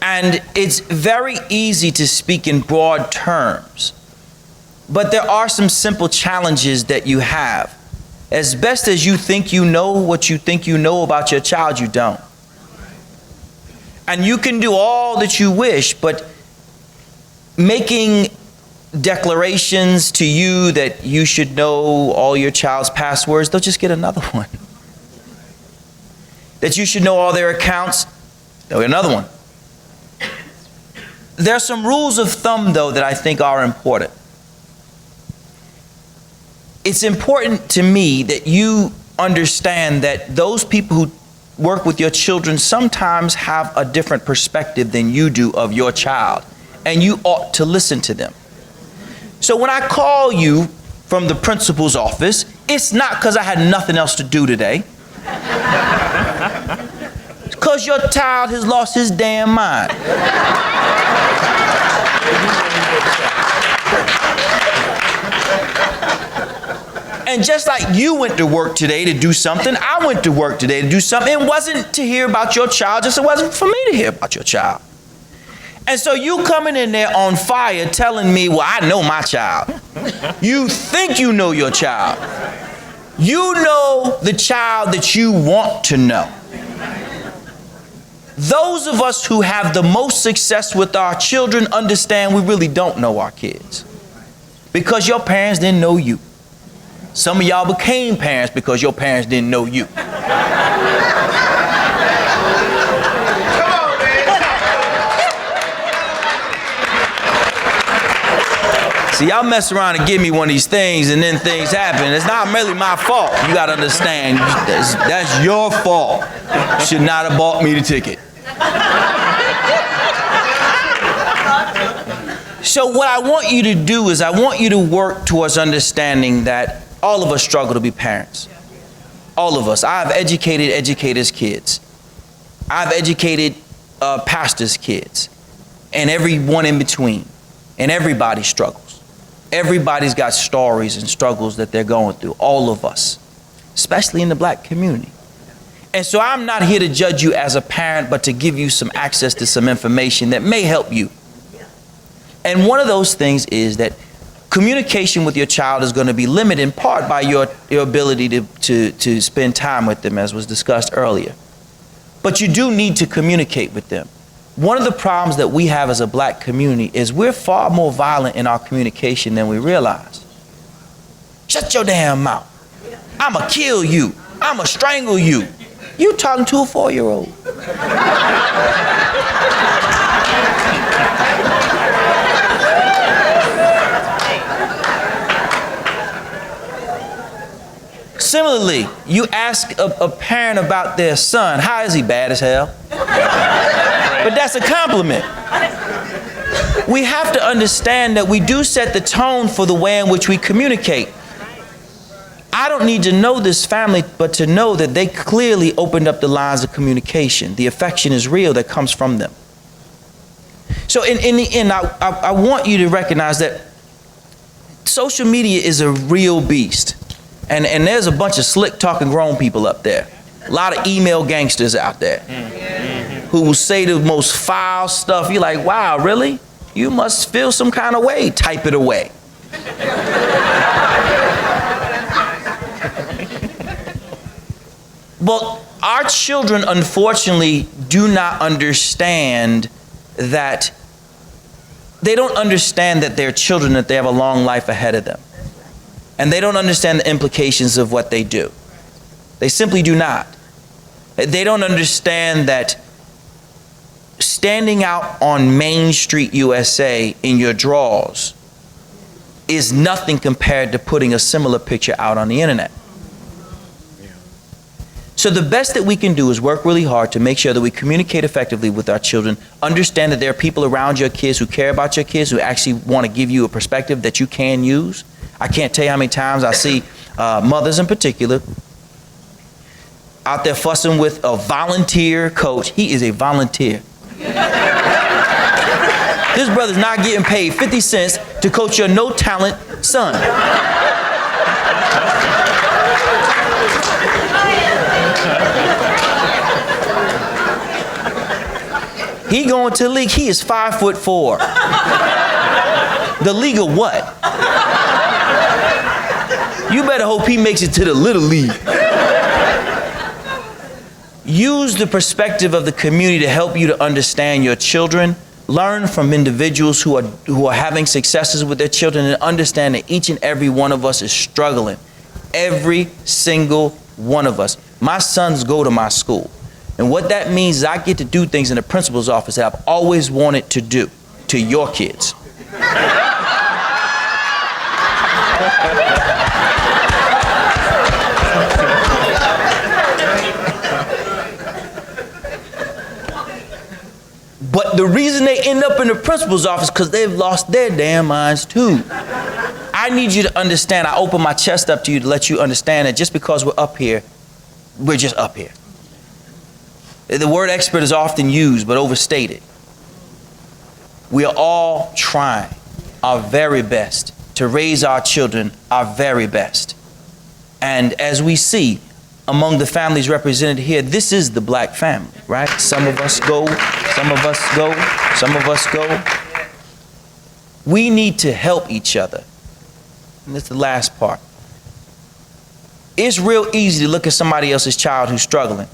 And it's very easy to speak in broad terms, but there are some simple challenges that you have. As best as you think you know what you think you know about your child, you don't. And you can do all that you wish, but making declarations to you that you should know all your child's passwords, they'll just get another one. That you should know all their accounts, they'll get another one. There are some rules of thumb, though, that I think are important. It's important to me that you understand that those people who work with your children sometimes have a different perspective than you do of your child, and you ought to listen to them. So when I call you from the principal's office, it's not because I had nothing else to do today. It's because your child has lost his damn mind. And just like you went to work today to do something, I went to work today to do something. It wasn't to hear about your child, just it wasn't for me to hear about your child. And so you coming in there on fire telling me, well, I know my child. You think you know your child. You know the child that you want to know. Those of us who have the most success with our children understand we really don't know our kids. Because your parents didn't know you. Some of y'all became parents because your parents didn't know you. See, y'all mess around and give me one of these things and then things happen. It's not really my fault. You gotta understand, that's your fault. You should not have bought me the ticket. So what I want you to do is I want you to work towards understanding that all of us struggle to be parents. All of us. I've educated educators' kids. I've educated pastors' kids. And everyone in between. And everybody struggles. Everybody's got stories and struggles that they're going through. All of us. Especially in the black community. And so I'm not here to judge you as a parent, but to give you some access to some information that may help you. And one of those things is that communication with your child is going to be limited in part by your ability to spend time with them, as was discussed earlier. But you do need to communicate with them. One of the problems that we have as a black community is we're far more violent in our communication than we realize. Shut your damn mouth. I'ma kill you. I'ma strangle you. You talking to a 4-year-old. Similarly, you ask a parent about their son, how is he? Bad as hell. But that's a compliment. We have to understand that we do set the tone for the way in which we communicate. I don't need to know this family, but to know that they clearly opened up the lines of communication. The affection is real that comes from them. So in the end, I want you to recognize that social media is a real beast. And there's a bunch of slick talking grown people up there. A lot of email gangsters out there who will say the most foul stuff. You're like, wow, really? You must feel some kind of way. Type it away. Well, our children, unfortunately, do not understand that. They don't understand that they're children, that they have a long life ahead of them. And they don't understand the implications of what they do. They simply do not. They don't understand that standing out on Main Street, USA in your drawers is nothing compared to putting a similar picture out on the internet. So the best that we can do is work really hard to make sure that we communicate effectively with our children, understand that there are people around your kids who care about your kids, who actually want to give you a perspective that you can use. I can't tell you how many times I see mothers in particular out there fussing with a volunteer coach. He is a volunteer. This brother's not getting paid 50 cents to coach your no-talent son. He going to the league. He is 5'4". The league of what? You better hope he makes it to the little league. Use the perspective of the community to help you to understand your children. Learn from individuals who are having successes with their children, and understand that each and every one of us is struggling. Every single one of us. My sons go to my school. And what that means is I get to do things in the principal's office that I've always wanted to do to your kids. But the reason they end up in the principal's office is because they've lost their damn minds too. I need you to understand, I open my chest up to you to let you understand that just because we're up here, we're just up here. The word expert is often used, but overstated. We are all trying our very best to raise our children our very best. And as we see among the families represented here, this is the black family, right? Some of us go, some of us go, some of us go. We need to help each other. And that's the last part. It's real easy to look at somebody else's child who's struggling,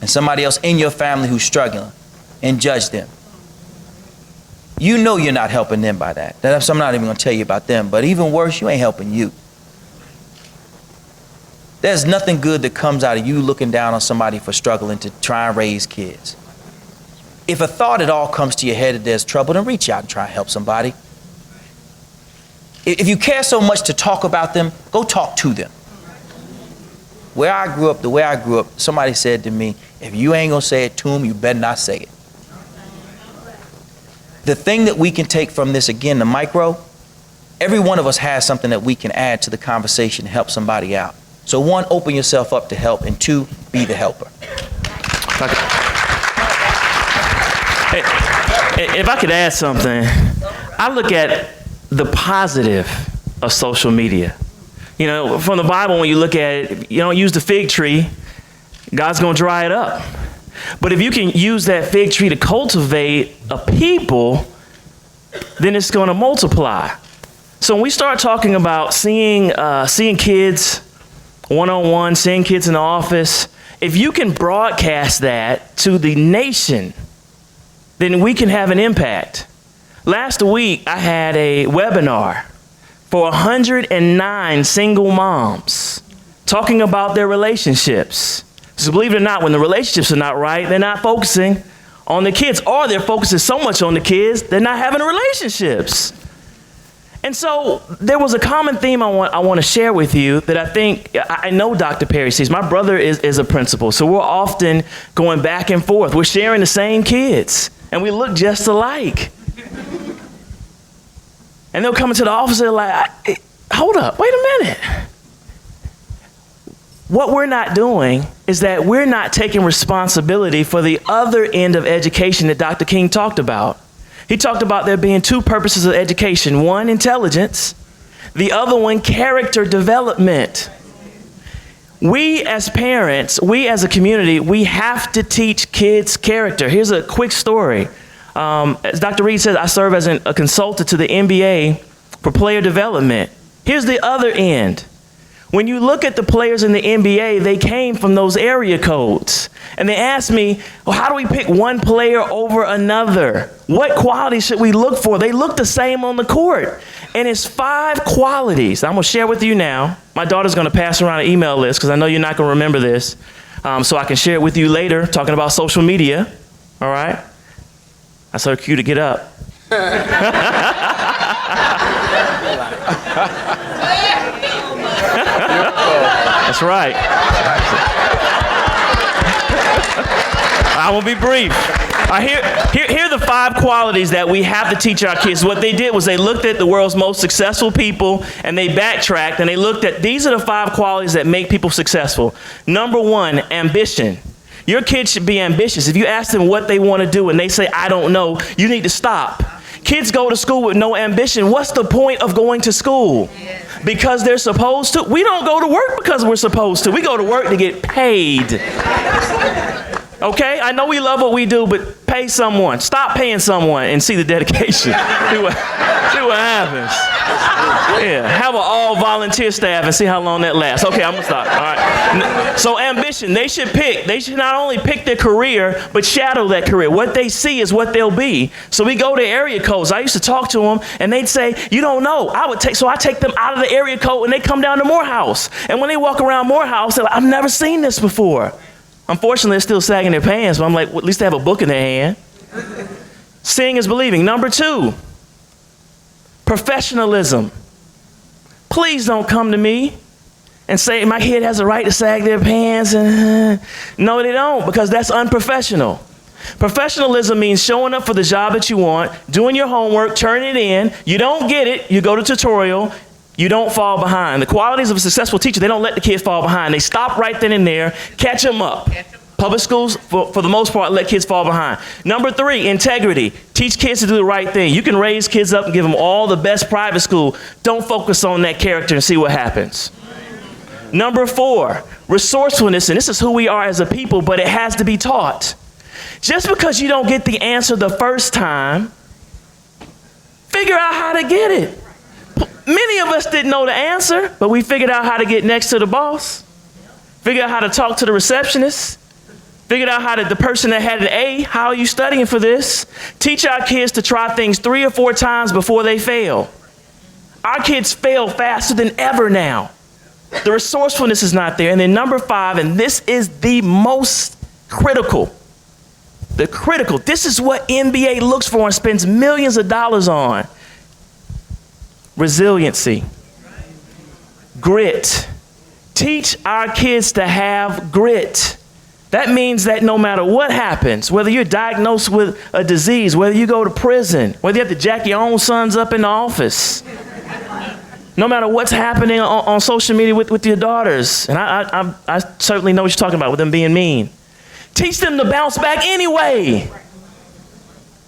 and somebody else in your family who's struggling, and judge them. You know you're not helping them by that. So I'm not even going to tell you about them, but even worse, you ain't helping you. There's nothing good that comes out of you looking down on somebody for struggling to try and raise kids. If a thought at all comes to your head that there's trouble, then reach out and try and help somebody. If you care so much to talk about them, go talk to them. Where I grew up, the way I grew up, somebody said to me, if you ain't gonna say it to them, you better not say it. The thing that we can take from this, again, the micro, every one of us has something that we can add to the conversation to help somebody out. So one, open yourself up to help, and two, be the helper. If I could add something, I look at the positive of social media. You know, from the Bible, when you look at it, you don't use the fig tree, God's going to dry it up. But if you can use that fig tree to cultivate a people, then it's going to multiply. So when we start talking about seeing kids one-on-one, seeing kids in the office, if you can broadcast that to the nation, then we can have an impact. Last week, I had a webinar for 109 single moms talking about their relationships. So believe it or not, when the relationships are not right, they're not focusing on the kids, or they're focusing so much on the kids, they're not having relationships. And so there was a common theme I want to share with you that I think, I know Dr. Perry sees. My brother is a principal, so we're often going back and forth. We're sharing the same kids, and we look just alike. And they'll come into the office and they're like, hold up, wait a minute. What we're not doing is that we're not taking responsibility for the other end of education that Dr. King talked about. He talked about there being two purposes of education. One, intelligence. The other one, character development. We as parents, we as a community, we have to teach kids character. Here's a quick story. As Dr. Reed says, I serve as a consultant to the NBA for player development. Here's the other end. When you look at the players in the NBA, they came from those area codes. And they asked me, well, how do we pick one player over another? What qualities should we look for? They look the same on the court. And it's 5 qualities I'm going to share with you now. My daughter's going to pass around an email list because I know you're not going to remember this. So I can share it with you later, talking about social media. All right? That's her cue to get up. That's right. I will be brief. Here are the 5 qualities that we have to teach our kids. What they did was they looked at the world's most successful people and they backtracked and they looked at, these are the 5 qualities that make people successful. Number 1, ambition. Your kids should be ambitious. If you ask them what they want to do and they say, I don't know, you need to stop. Kids go to school with no ambition. What's the point of going to school? Because they're supposed to? We don't go to work because we're supposed to. We go to work to get paid. Okay? I know we love what we do, but pay someone. Stop paying someone and see the dedication. see what happens. Yeah, have an all-volunteer staff and see how long that lasts. Okay, I'm going to stop. All right. So ambition, they should not only pick their career, but shadow that career. What they see is what they'll be. So we go to area codes. I used to talk to them, and they'd say, you don't know. So I take them out of the area code, and they come down to Morehouse. And when they walk around Morehouse, they're like, I've never seen this before. Unfortunately, they're still sagging their pants, but I'm like, well, at least they have a book in their hand. Seeing is believing. Number 2, professionalism. Please don't come to me and say my kid has a right to sag their pants. No, they don't, because that's unprofessional. Professionalism means showing up for the job that you want, doing your homework, turning it in. You don't get it, you go to tutorial. You don't fall behind. The qualities of a successful teacher, they don't let the kids fall behind. They stop right then and there, catch them up. Public schools, for the most part, let kids fall behind. Number 3, integrity. Teach kids to do the right thing. You can raise kids up and give them all the best private school. Don't focus on that character and see what happens. Number 4, resourcefulness. And this is who we are as a people, but it has to be taught. Just because you don't get the answer the first time, figure out how to get it. Many of us didn't know the answer, but we figured out how to get next to the boss, figured out how to talk to the receptionist, figured out how to, the person that had an A, how are you studying for this? Teach our kids to try things 3 or 4 times before they fail. Our kids fail faster than ever now. The resourcefulness is not there. And then number 5, and this is the most critical, this is what NBA looks for and spends millions of dollars on. Resiliency, grit. Teach our kids to have grit. That means that no matter what happens, whether you're diagnosed with a disease, whether you go to prison, whether you have to jack your own sons up in the office, no matter what's happening on social media with your daughters, and I certainly know what you're talking about with them being mean, teach them to bounce back anyway.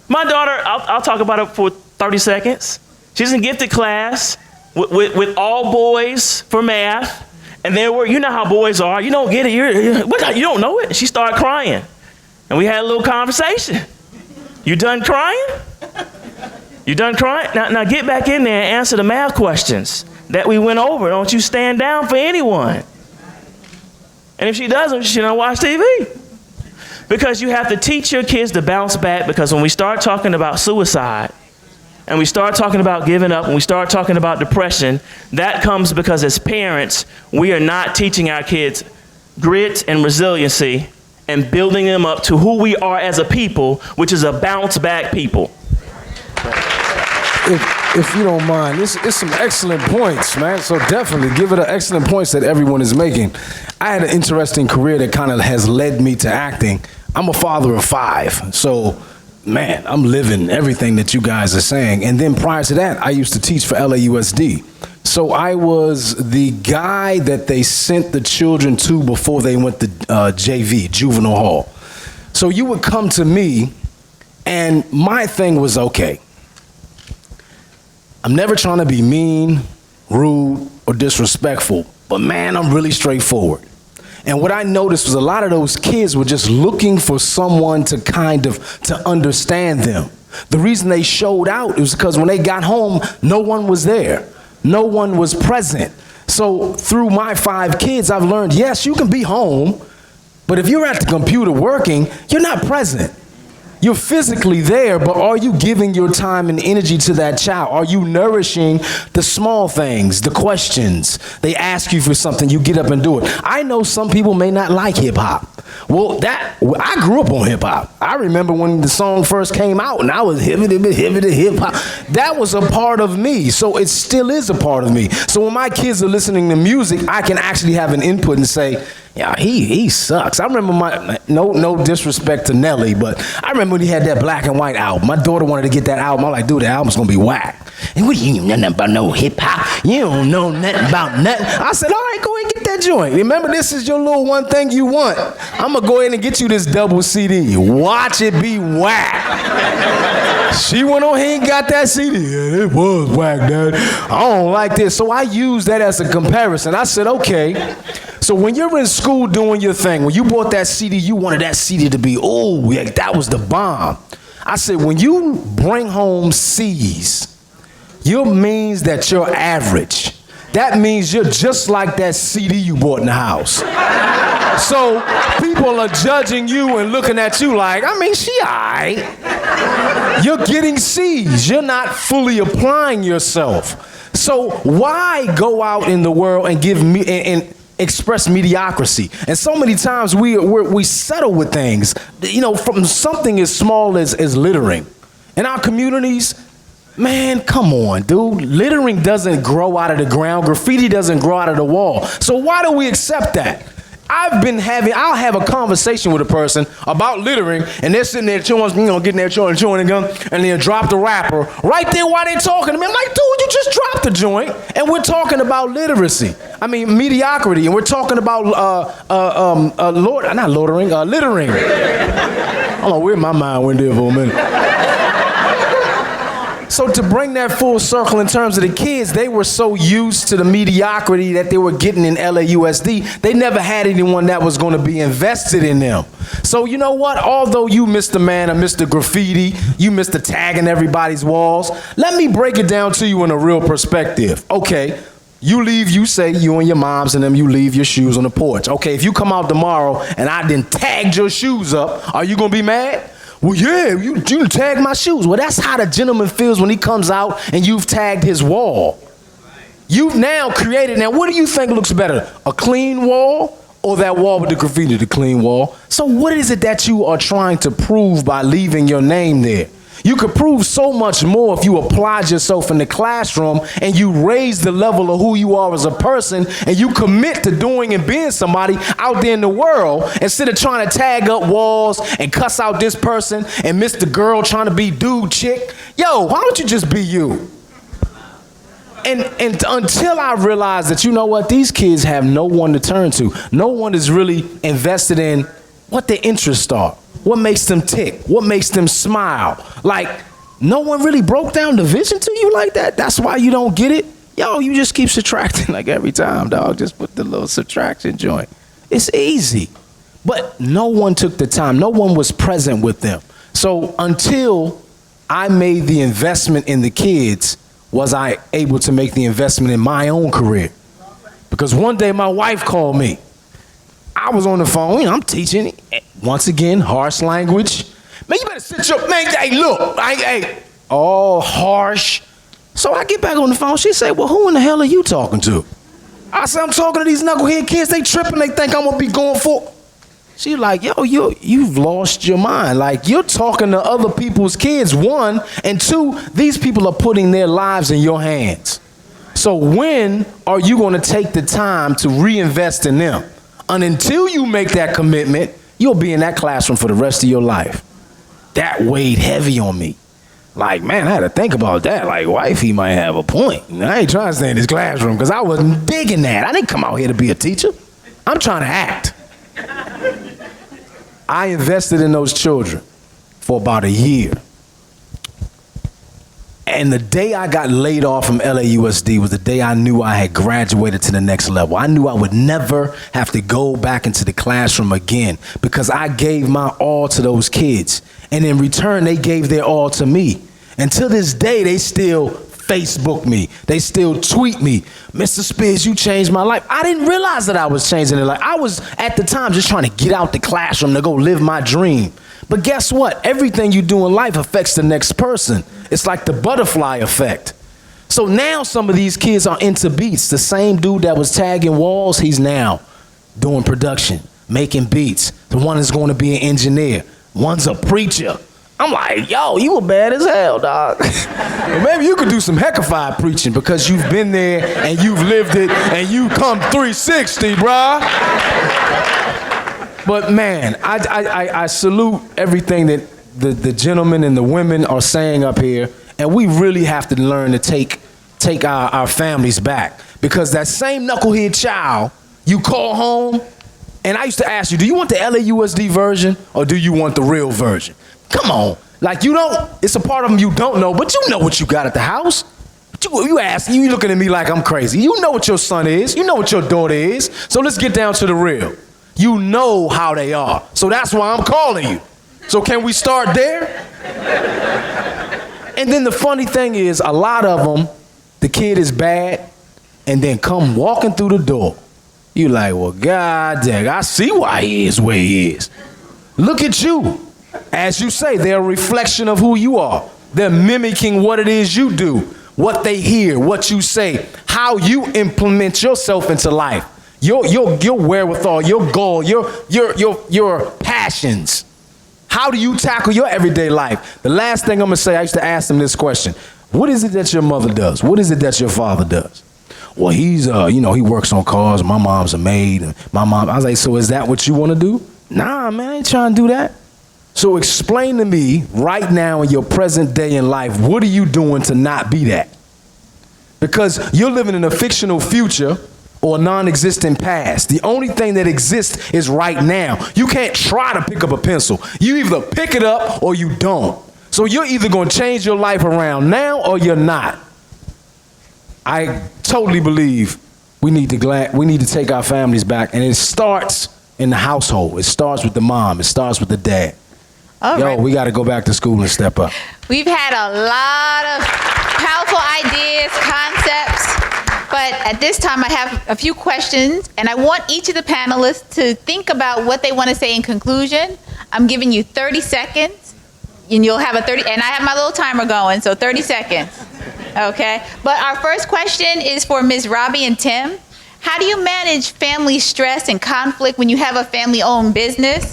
My daughter, I'll talk about it for 30 seconds. She's in gifted class with all boys for math. And there were, you know how boys are. You don't get it. You don't know it. And she started crying. And we had a little conversation. You done crying? You done crying? Now get back in there and answer the math questions that we went over. Don't you stand down for anyone. And if she doesn't, she don't watch TV. Because you have to teach your kids to bounce back, because when we start talking about suicide, and we start talking about giving up, and we start talking about depression, that comes because as parents, we are not teaching our kids grit and resiliency and building them up to who we are as a people, which is a bounce back people. If you don't mind, it's some excellent points, man. So definitely give it the excellent points that everyone is making. I had an interesting career that kind of has led me to acting. I'm a father of 5, so man, I'm living everything that you guys are saying. And then prior to that, I used to teach for LAUSD. So I was the guy that they sent the children to before they went to JV, juvenile hall. So you would come to me, and my thing was, okay, I'm never trying to be mean rude, or disrespectful. But man, I'm really straightforward. And what I noticed was a lot of those kids were just looking for someone to to understand them. The reason they showed out was because when they got home, no one was there. No one was present. So through my 5 kids, I've learned, yes, you can be home, but if you're at the computer working, you're not present. You're physically there, but are you giving your time and energy to that child? Are you nourishing the small things, the questions? They ask you for something, you get up and do it. I know some people may not like hip hop. Well, I grew up on hip hop. I remember when the song first came out and I was hip hop. That was a part of me, so it still is a part of me. So when my kids are listening to music, I can actually have an input and say, yeah, he sucks. I remember no disrespect to Nelly, but I remember when he had that Black and White album. My daughter wanted to get that album. I'm like, dude, the album's gonna be whack. And what do you know nothing about no hip hop? You don't know nothing about nothing. I said, all right, go ahead and get that joint. Remember, this is your little one thing you want. I'm gonna go ahead and get you this double CD. Watch it be whack. She went on here and got that CD. Yeah, it was whack, Dad. I don't like this. So I used that as a comparison. I said, okay. So when you're in school doing your thing, when you bought that CD, you wanted that CD to be, oh, yeah, that was the bomb. I said, when you bring home C's, you means that you're average. That means you're just like that CD you bought in the house. So people are judging you and looking at you like, I mean, she all right. You're getting C's. You're not fully applying yourself. So why go out in the world and give me and express mediocrity? And so many times we settle with things, you know, from something as small as littering. In our communities, man, come on, dude. Littering doesn't grow out of the ground. Graffiti doesn't grow out of the wall. So why do we accept that? I'll have a conversation with a person about littering, and they're sitting there chewing, getting their chewing gum, and they'll drop the wrapper right there while they're talking to me. I'm like, dude, you just dropped the joint, and we're talking about literacy. I mean, mediocrity, and we're talking about littering. I don't know where my mind went there for a minute. So to bring that full circle in terms of the kids, they were so used to the mediocrity that they were getting in LAUSD, they never had anyone that was going to be invested in them. So you know what? Although you Mr. Man or Mr. Graffiti, you Mr. Tagging everybody's walls, let me break it down to you in a real perspective. Okay, you say you and your moms and them, you leave your shoes on the porch. Okay, if you come out tomorrow and I then tagged your shoes up, are you going to be mad? Well, yeah, you tagged my shoes. Well, that's how the gentleman feels when he comes out and you've tagged his wall. You've now created, now what do you think looks better? A clean wall or that wall with the graffiti, the clean wall? So what is it that you are trying to prove by leaving your name there? You could prove so much more if you applied yourself in the classroom and you raise the level of who you are as a person and you commit to doing and being somebody out there in the world instead of trying to tag up walls and cuss out this person and miss the girl trying to be dude chick. Yo, why don't you just be you? And until I realized that, you know what, these kids have no one to turn to. No one is really invested in what their interests are. What makes them tick? What makes them smile? Like, no one really broke down the vision to you like that? That's why you don't get it? Yo, you just keep subtracting like every time, dog. Just put the little subtraction joint. It's easy. But no one took the time. No one was present with them. So until I made the investment in the kids, was I able to make the investment in my own career. Because one day my wife called me. I was on the phone, I'm teaching. Once again, harsh language. Man, you better sit your, man, hey, look, hey, all harsh. So I get back on the phone, she said, well, who in the hell are you talking to? I said, I'm talking to these knucklehead kids, they tripping, they think I'm gonna be going for. She's like, yo, you've lost your mind. Like, you're talking to other people's kids, one, and two, these people are putting their lives in your hands. So when are you gonna take the time to reinvest in them? And until you make that commitment, you'll be in that classroom for the rest of your life. That weighed heavy on me. Like, man, I had to think about that. Like, wifey might have a point. I ain't trying to stay in this classroom because I wasn't digging that. I didn't come out here to be a teacher. I'm trying to act. I invested in those children for about a year. And the day I got laid off from LAUSD was the day I knew I had graduated to the next level. I knew I would never have to go back into the classroom again because I gave my all to those kids. And in return, they gave their all to me. And to this day, they still Facebook me. They still tweet me. Mr. Spears, you changed my life. I didn't realize that I was changing their life. I was, at the time, just trying to get out the classroom to go live my dream. But guess what? Everything you do in life affects the next person. It's like the butterfly effect. So now some of these kids are into beats. The same dude that was tagging walls, he's now doing production, making beats. The one is going to be an engineer. One's a preacher. I'm like, yo, you were bad as hell, dog. Well, maybe you could do some heckified preaching because you've been there and you've lived it and you come 360, bruh. But man, I salute everything that the gentlemen and the women are saying up here, and we really have to learn to take our families back. Because that same knucklehead child you call home, and I used to ask you, do you want the LAUSD version or do you want the real version? Come on. Like, you don't, it's a part of them you don't know, but you know what you got at the house. You ask, you looking at me like I'm crazy. You know what your son is. You know what your daughter is. So let's get down to the real. You know how they are. So that's why I'm calling you. So can we start there? And then the funny thing is, a lot of them, the kid is bad, and then come walking through the door. You like, well, God dang, I see why he is where he is. Look at you. As you say, they're a reflection of who you are. They're mimicking what it is you do, what they hear, what you say, how you implement yourself into life, your wherewithal, your goal, your passions. How do you tackle your everyday life? The last thing I'm gonna say, I used to ask them this question. What is it that your mother does? What is it that your father does? Well, he's, he works on cars. My mom's a maid. And I was like, so is that what you want to do? Nah, man, I ain't trying to do that. So explain to me right now in your present day in life, what are you doing to not be that? Because you're living in a fictional future or a non-existent past. The only thing that exists is right now. You can't try to pick up a pencil. You either pick it up or you don't. So you're either going to change your life around now or you're not. I totally believe we need to take our families back, and it starts in the household. It starts with the mom. It starts with the dad. We got to go back to school and step up. We've had a lot of powerful ideas, concepts, but at this time I have a few questions, and I want each of the panelists to think about what they want to say in conclusion. I'm giving you 30 seconds, and you'll have and I have my little timer going, so 30 seconds, okay? But our first question is for Ms. Robbie and Tim. How do you manage family stress and conflict when you have a family-owned business?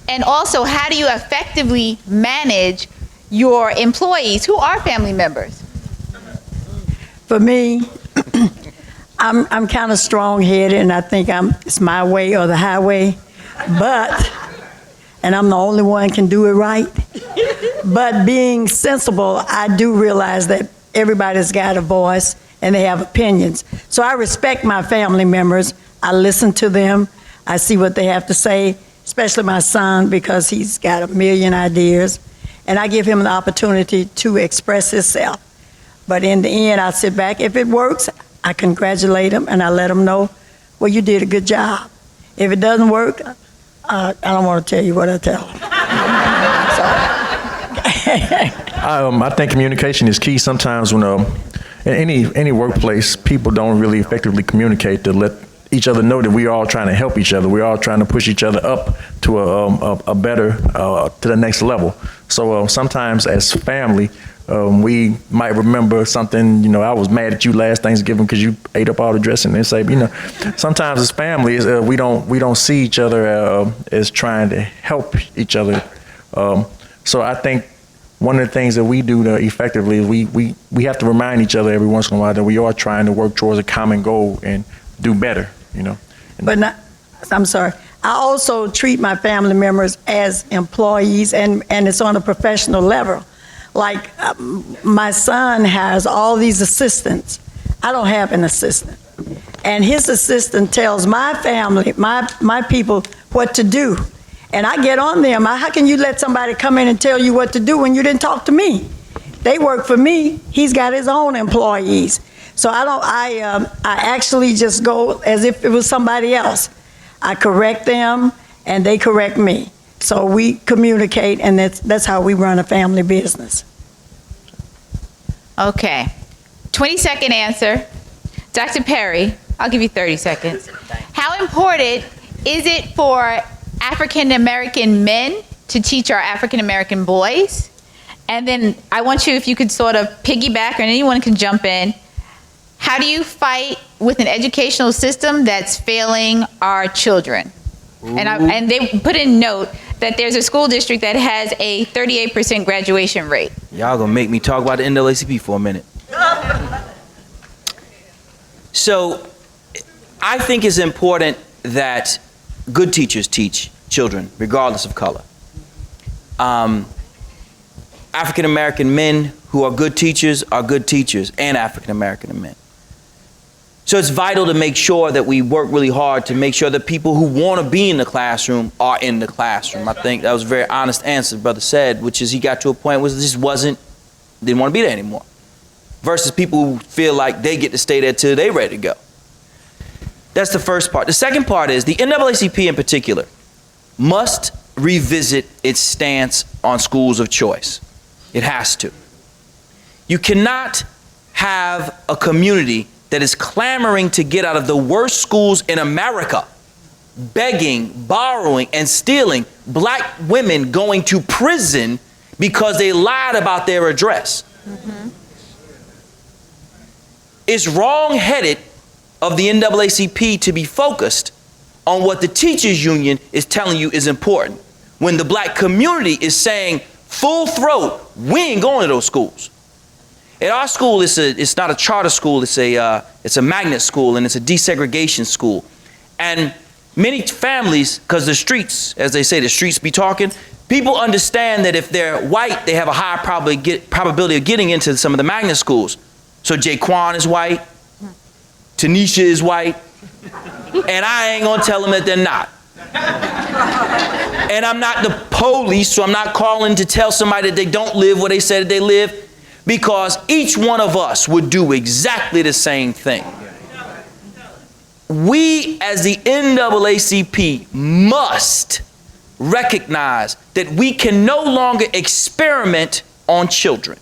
And also, how do you effectively manage your employees who are family members? For me, I'm kind of strong-headed, and I think it's my way or the highway. And I'm the only one can do it right. But being sensible, I do realize that everybody's got a voice and they have opinions. So I respect my family members. I listen to them. I see what they have to say, especially my son, because he's got a million ideas. And I give him an opportunity to express himself. But in the end, I sit back. If it works, I congratulate him and I let him know, well, you did a good job. If it doesn't work, I don't want to tell you what I tell him. I think communication is key. Sometimes when in any workplace, people don't really effectively communicate to let each other know that we are all trying to help each other. We're all trying to push each other up to a better, to the next level. So sometimes as family, we might remember something, I was mad at you last Thanksgiving because you ate up all the dressing, and say, sometimes as families, we don't see each other as trying to help each other. So I think one of the things that we do to effectively is we have to remind each other every once in a while that we are trying to work towards a common goal and do better, I'm sorry. I also treat my family members as employees, and it's on a professional level. Like my son has all these assistants. I don't have an assistant. And his assistant tells my family, my people, what to do. And I get on them. How can you let somebody come in and tell you what to do when you didn't talk to me? they work for me. He's got his own employees. So I actually just go as if it was somebody else. I correct them and they correct me. So we communicate, and that's how we run a family business. Okay. 20-second answer. Dr. Perry, I'll give you 30 seconds. How important is it for African American men to teach our African American boys? And then I want you, if you could sort of piggyback, or anyone can jump in. How do you fight with an educational system that's failing our children? And they put in note that there's a school district that has a 38% graduation rate. Y'all gonna make me talk about the NAACP for a minute. So, I think it's important that good teachers teach children, regardless of color. African American men who are good teachers, and African American men. So it's vital to make sure that we work really hard to make sure that people who want to be in the classroom are in the classroom. I think that was a very honest answer the brother said, which is he got to a point where this didn't want to be there anymore. Versus people who feel like they get to stay there till they're ready to go. That's the first part. The second part is the NAACP in particular must revisit its stance on schools of choice. It has to. You cannot have a community that is clamoring to get out of the worst schools in America, begging, borrowing, and stealing, black women going to prison because they lied about their address. Mm-hmm. It's wrong-headed of the NAACP to be focused on what the teachers union is telling you is important, when the black community is saying full throat, we ain't going to those schools. At our school, it's not a charter school, it's a magnet school, and it's a desegregation school. And many families, because the streets, as they say, the streets be talking, people understand that if they're white, they have a higher probability of getting into some of the magnet schools. So Jaquan is white, Tanisha is white, and I ain't gonna tell them that they're not. And I'm not the police, so I'm not calling to tell somebody that they don't live where they said that they live, because each one of us would do exactly the same thing. We as the NAACP must recognize that we can no longer experiment on children.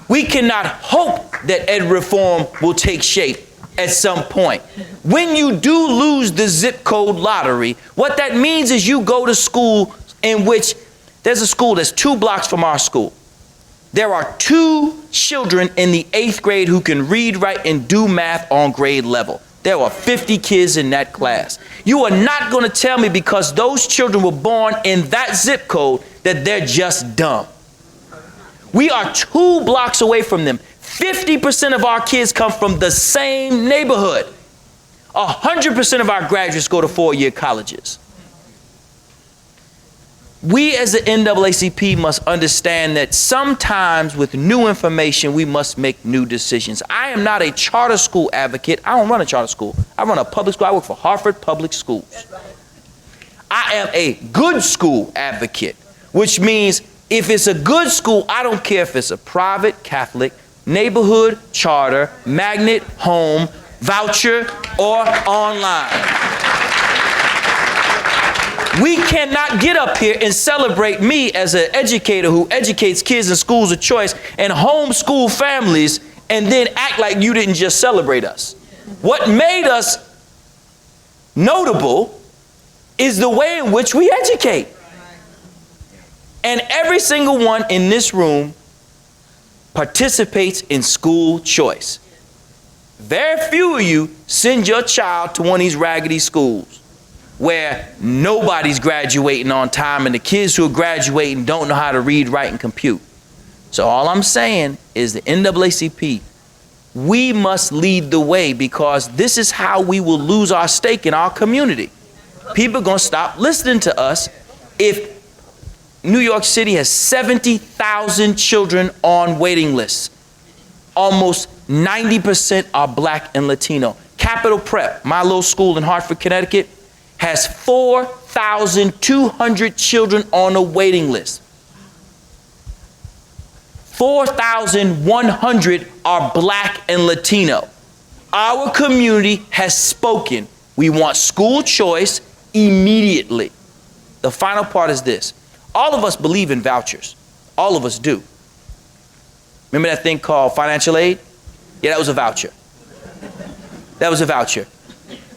We cannot hope that ed reform will take shape at some point. When you do lose the zip code lottery, what that means is you go to school in which there's a school that's 2 blocks from our school. There are 2 children in the 8th grade who can read, write, and do math on grade level. There are 50 kids in that class. You are not going to tell me because those children were born in that zip code that they're just dumb. We are 2 blocks away from them. 50% of our kids come from the same neighborhood. 100% of our graduates go to 4-year colleges. We as the NAACP must understand that sometimes with new information, we must make new decisions. I am not a charter school advocate. I don't run a charter school. I run a public school. I work for Hartford Public Schools. I am a good school advocate, which means if it's a good school, I don't care if it's a private, Catholic, neighborhood, charter, magnet, home, voucher, or online. We cannot get up here and celebrate me as an educator who educates kids in schools of choice and homeschool families and then act like you didn't just celebrate us. What made us notable is the way in which we educate. And every single one in this room participates in school choice. Very few of you send your child to one of these raggedy schools where nobody's graduating on time and the kids who are graduating don't know how to read, write, and compute. So all I'm saying is the NAACP, we must lead the way because this is how we will lose our stake in our community. People are going to stop listening to us if New York City has 70,000 children on waiting lists. Almost 90% are black and Latino. Capital Prep, my little school in Hartford, Connecticut, has 4,200 children on a waiting list. 4,100 are black and Latino. Our community has spoken. We want school choice immediately. The final part is this. All of us believe in vouchers. All of us do. Remember that thing called financial aid? Yeah, that was a voucher. That was a voucher.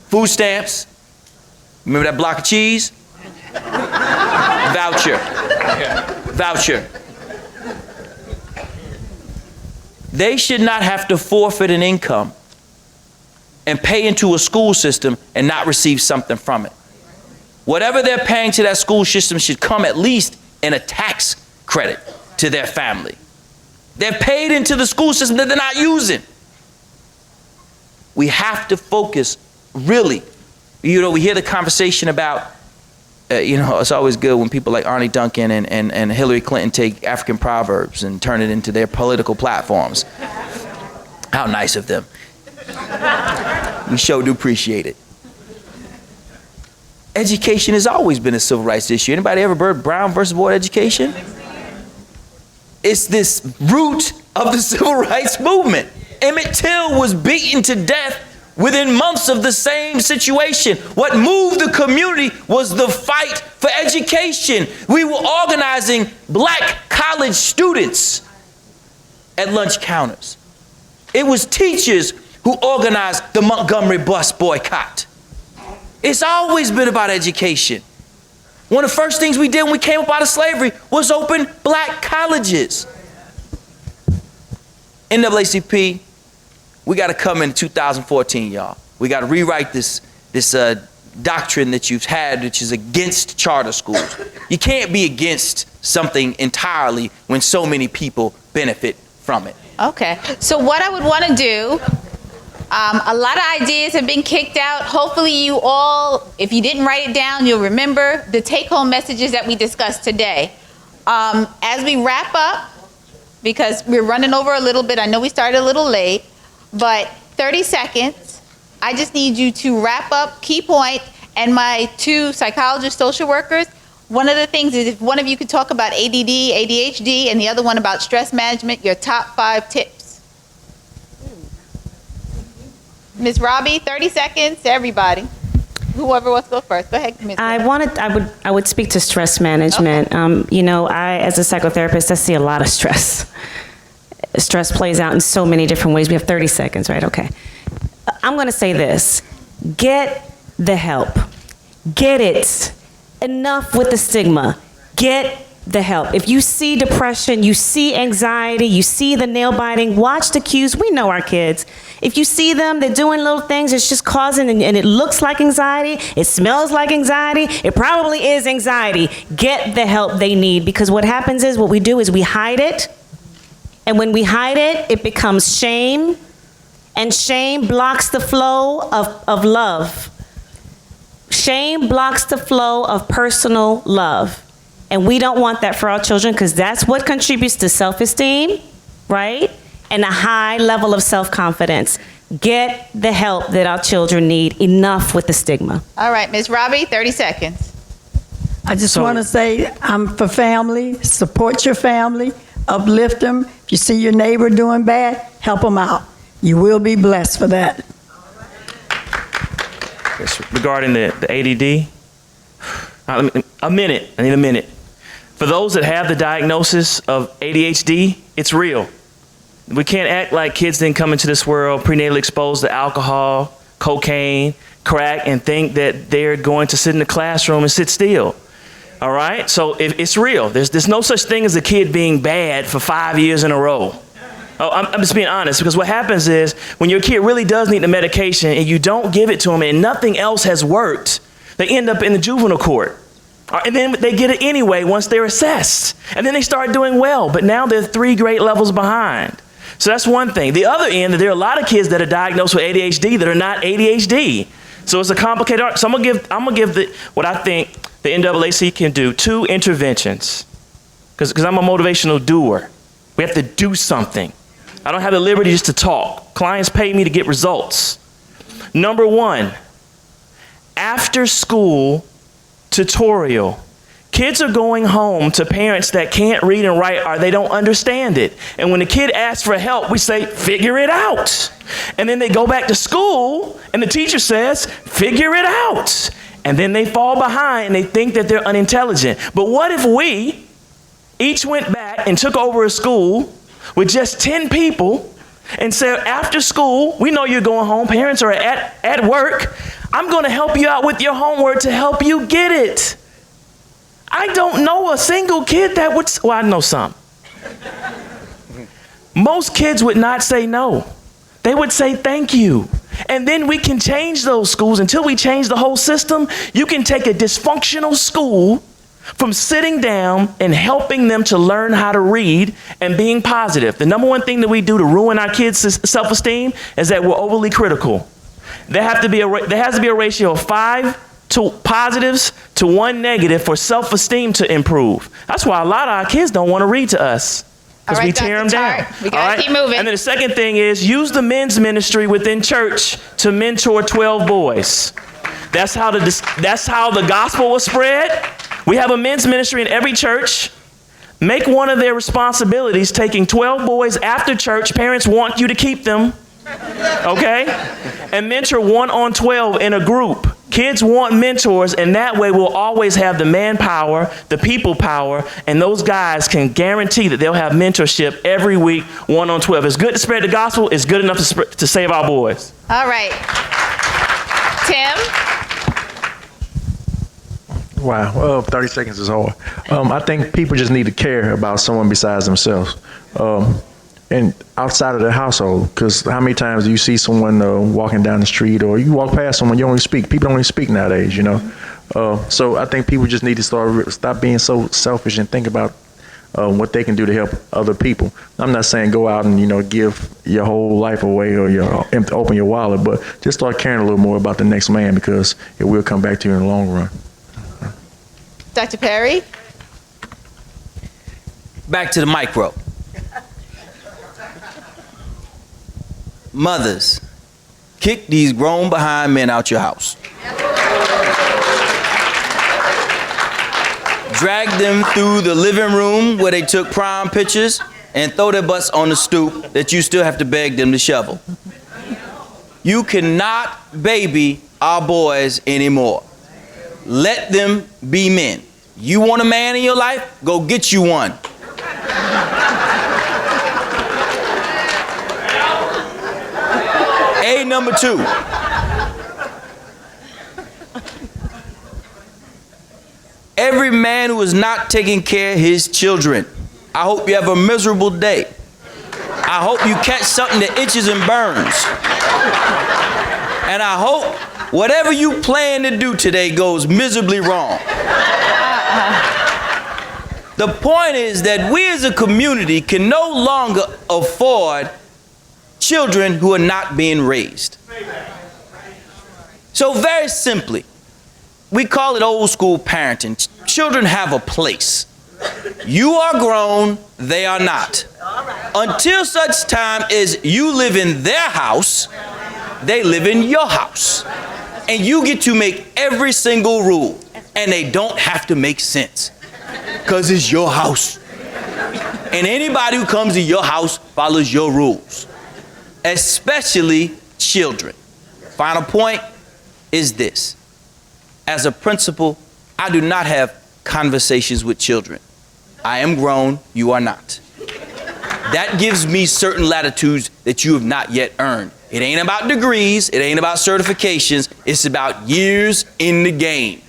Food stamps. Remember that block of cheese? Voucher. Voucher. They should not have to forfeit an income and pay into a school system and not receive something from it. Whatever they're paying to that school system should come at least in a tax credit to their family. They're paid into the school system that they're not using. We have to focus, really. You know, we hear the conversation about, it's always good when people like Arnie Duncan and Hillary Clinton take African proverbs and turn it into their political platforms. How nice of them. We sure do appreciate it. Education has always been a civil rights issue. Anybody ever heard Brown versus Board education? It's this root of the civil rights movement. Emmett Till was beaten to death within months of the same situation. What moved the community was the fight for education. We were organizing black college students at lunch counters. It was teachers who organized the Montgomery bus boycott. It's always been about education. One of the first things we did when we came up out of slavery was open black colleges. NAACP, we got to come in 2014, y'all. We got to rewrite this doctrine that you've had, which is against charter schools. You can't be against something entirely when so many people benefit from it. Okay, so what I would want to do, a lot of ideas have been kicked out. Hopefully you all, if you didn't write it down, you'll remember the take-home messages that we discussed today. As we wrap up, because we're running over a little bit, I know we started a little late, but 30 seconds, I just need you to wrap up key point, and my two psychologists, social workers, one of the things is if one of you could talk about ADD, ADHD, and the other one about stress management, your top 5 tips. Ms. Robbie, 30 seconds to everybody. Whoever wants to go first. Go ahead, Ms. I would speak to stress management. Okay. I, as a psychotherapist, I see a lot of stress. Stress plays out in so many different ways. We have 30 seconds, right? Okay. I'm going to say this. Get the help. Get it. Enough with the stigma. Get the help. If you see depression, you see anxiety, you see the nail biting, watch the cues. We know our kids. If you see them, they're doing little things, it's just causing, and it looks like anxiety, it smells like anxiety, it probably is anxiety. Get the help they need, because what happens is, what we do is we hide it, and when we hide it, it becomes shame, and shame blocks the flow of love. Shame blocks the flow of personal love. And we don't want that for our children, because that's what contributes to self-esteem, right? And a high level of self-confidence. Get the help that our children need. Enough with the stigma. All right, Ms. Robbie, 30 seconds. I just want to say I'm for family. Support your family. Uplift them. If you see your neighbor doing bad, help them out. You will be blessed for that. Regarding the ADD, a minute. I need a minute. For those that have the diagnosis of ADHD, it's real. We can't act like kids didn't come into this world prenatally exposed to alcohol, cocaine, crack, and think that they're going to sit in the classroom and sit still. All right? So it's real. There's no such thing as a kid being bad for 5 years in a row. Oh, I'm just being honest, because what happens is when your kid really does need the medication and you don't give it to them and nothing else has worked, they end up in the juvenile court. And then they get it anyway once they're assessed. And then they start doing well, but now they're 3 grade levels behind. So that's one thing. The other end, there are a lot of kids that are diagnosed with ADHD that are not ADHD. So it's a complicated art. So I'm gonna give what I think the NAACP can do, 2 interventions. Because I'm a motivational doer. We have to do something. I don't have the liberty just to talk. Clients pay me to get results. Number 1, after school tutorial. Kids are going home to parents that can't read and write or they don't understand it. And when the kid asks for help, we say, figure it out. And then they go back to school and the teacher says, figure it out. And then they fall behind and they think that they're unintelligent. But what if we each went back and took over a school with just 10 people and said, after school, we know you're going home, parents are at work, I'm going to help you out with your homework to help you get it. I don't know a single kid that would, well, I know some. Most kids would not say no. They would say thank you. And then we can change those schools. Until we change the whole system, you can take a dysfunctional school from sitting down and helping them to learn how to read and being positive. The number one thing that we do to ruin our kids' self-esteem is that we're overly critical. There has to be a ratio of 5 positives to 1 negative for self-esteem to improve. That's why a lot of our kids don't want to read to us, because we tear them down. We gotta keep moving. And then the second thing is use the men's ministry within church to mentor 12 boys. That's how the gospel was spread. We have a men's ministry in every church. Make one of their responsibilities taking 12 boys after church. Parents want you to keep them. Okay? And mentor 1 on 12 in a group. Kids want mentors, and that way we'll always have the manpower, the people power, and those guys can guarantee that they'll have mentorship every week, 1 on 12. It's good to spread the gospel. It's good enough to save our boys. All right. Tim? Wow, 30 seconds is hard. I think people just need to care about someone besides themselves. And outside of the household, because how many times do you see someone walking down the street, or you walk past someone, you don't even speak. People don't even speak nowadays, you know. So I think people just need to stop being so selfish and think about what they can do to help other people. I'm not saying go out and, you know, give your whole life away or open your wallet, but just start caring a little more about the next man, because it will come back to you in the long run. Dr. Perry? Back to the micro. Mothers, kick these grown behind men out your house. Drag them through the living room where they took prom pictures and throw their butts on the stoop that you still have to beg them to shovel. You cannot baby our boys anymore. Let them be men. You want a man in your life? Go get you one. Number 2. Every man who is not taking care of his children, I hope you have a miserable day. I hope you catch something that itches and burns. And I hope whatever you plan to do today goes miserably wrong. The point is that we as a community can no longer afford children who are not being raised. So very simply, we call it old school parenting. Children have a place. You are grown, they are not. Until such time as you live in their house, they live in your house. And you get to make every single rule. And they don't have to make sense, because it's your house. And anybody who comes to your house follows your rules. Especially children. Final point is this. As a principal, I do not have conversations with children. I am grown, you are not. That gives me certain latitudes that you have not yet earned. It ain't about degrees, it ain't about certifications, it's about years in the game.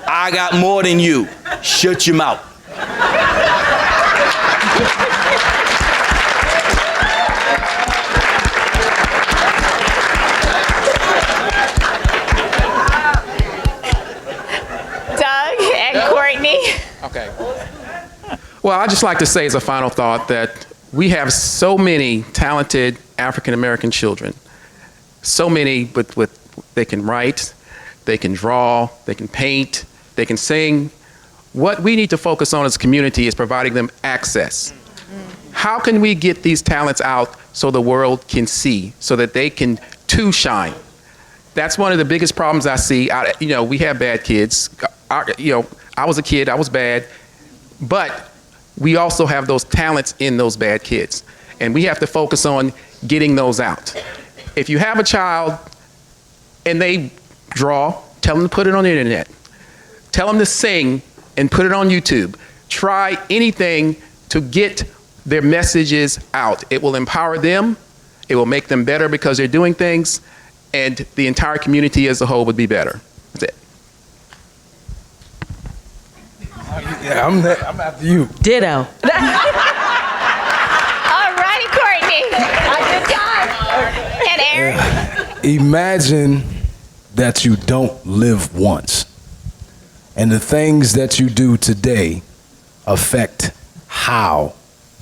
I got more than you. Shut your mouth. Okay. Well, I'd just like to say as a final thought that we have so many talented African American children. So many with they can write, they can draw, they can paint, they can sing. What we need to focus on as a community is providing them access. How can we get these talents out so the world can see, so that they can too shine? That's one of the biggest problems I see. We have bad kids. I was a kid, I was bad, but we also have those talents in those bad kids. And we have to focus on getting those out. If you have a child and they draw, tell them to put it on the internet. Tell them to sing and put it on YouTube. Try anything to get their messages out. It will empower them. It will make them better because they're doing things, and the entire community as a whole would be better. That's it. Yeah, I'm after you. Ditto. All righty, Courtney. Good job. And Eric. Imagine that you don't live once, and the things that you do today affect how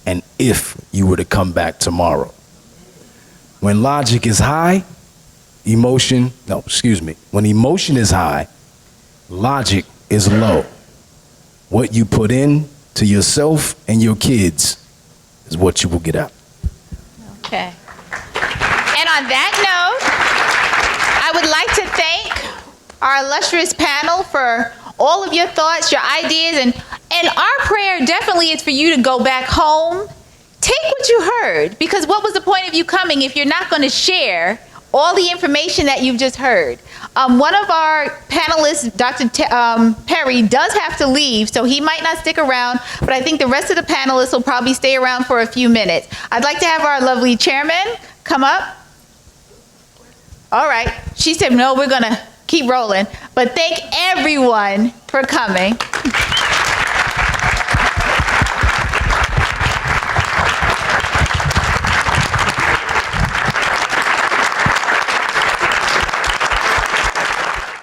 and if you were to come back tomorrow. When logic is high, when emotion is high, logic is low. What you put in to yourself and your kids is what you will get out. Okay. And on that note, I would like to thank our illustrious panel for all of your thoughts, your ideas, and our prayer definitely is for you to go back home. Take what you heard, because what was the point of you coming if you're not going to share all the information that you've just heard? One of our panelists, Dr. Perry, does have to leave, so he might not stick around, but I think the rest of the panelists will probably stay around for a few minutes. I'd like to have our lovely chairman come up. All right. She said, no, we're going to keep rolling. But thank everyone for coming.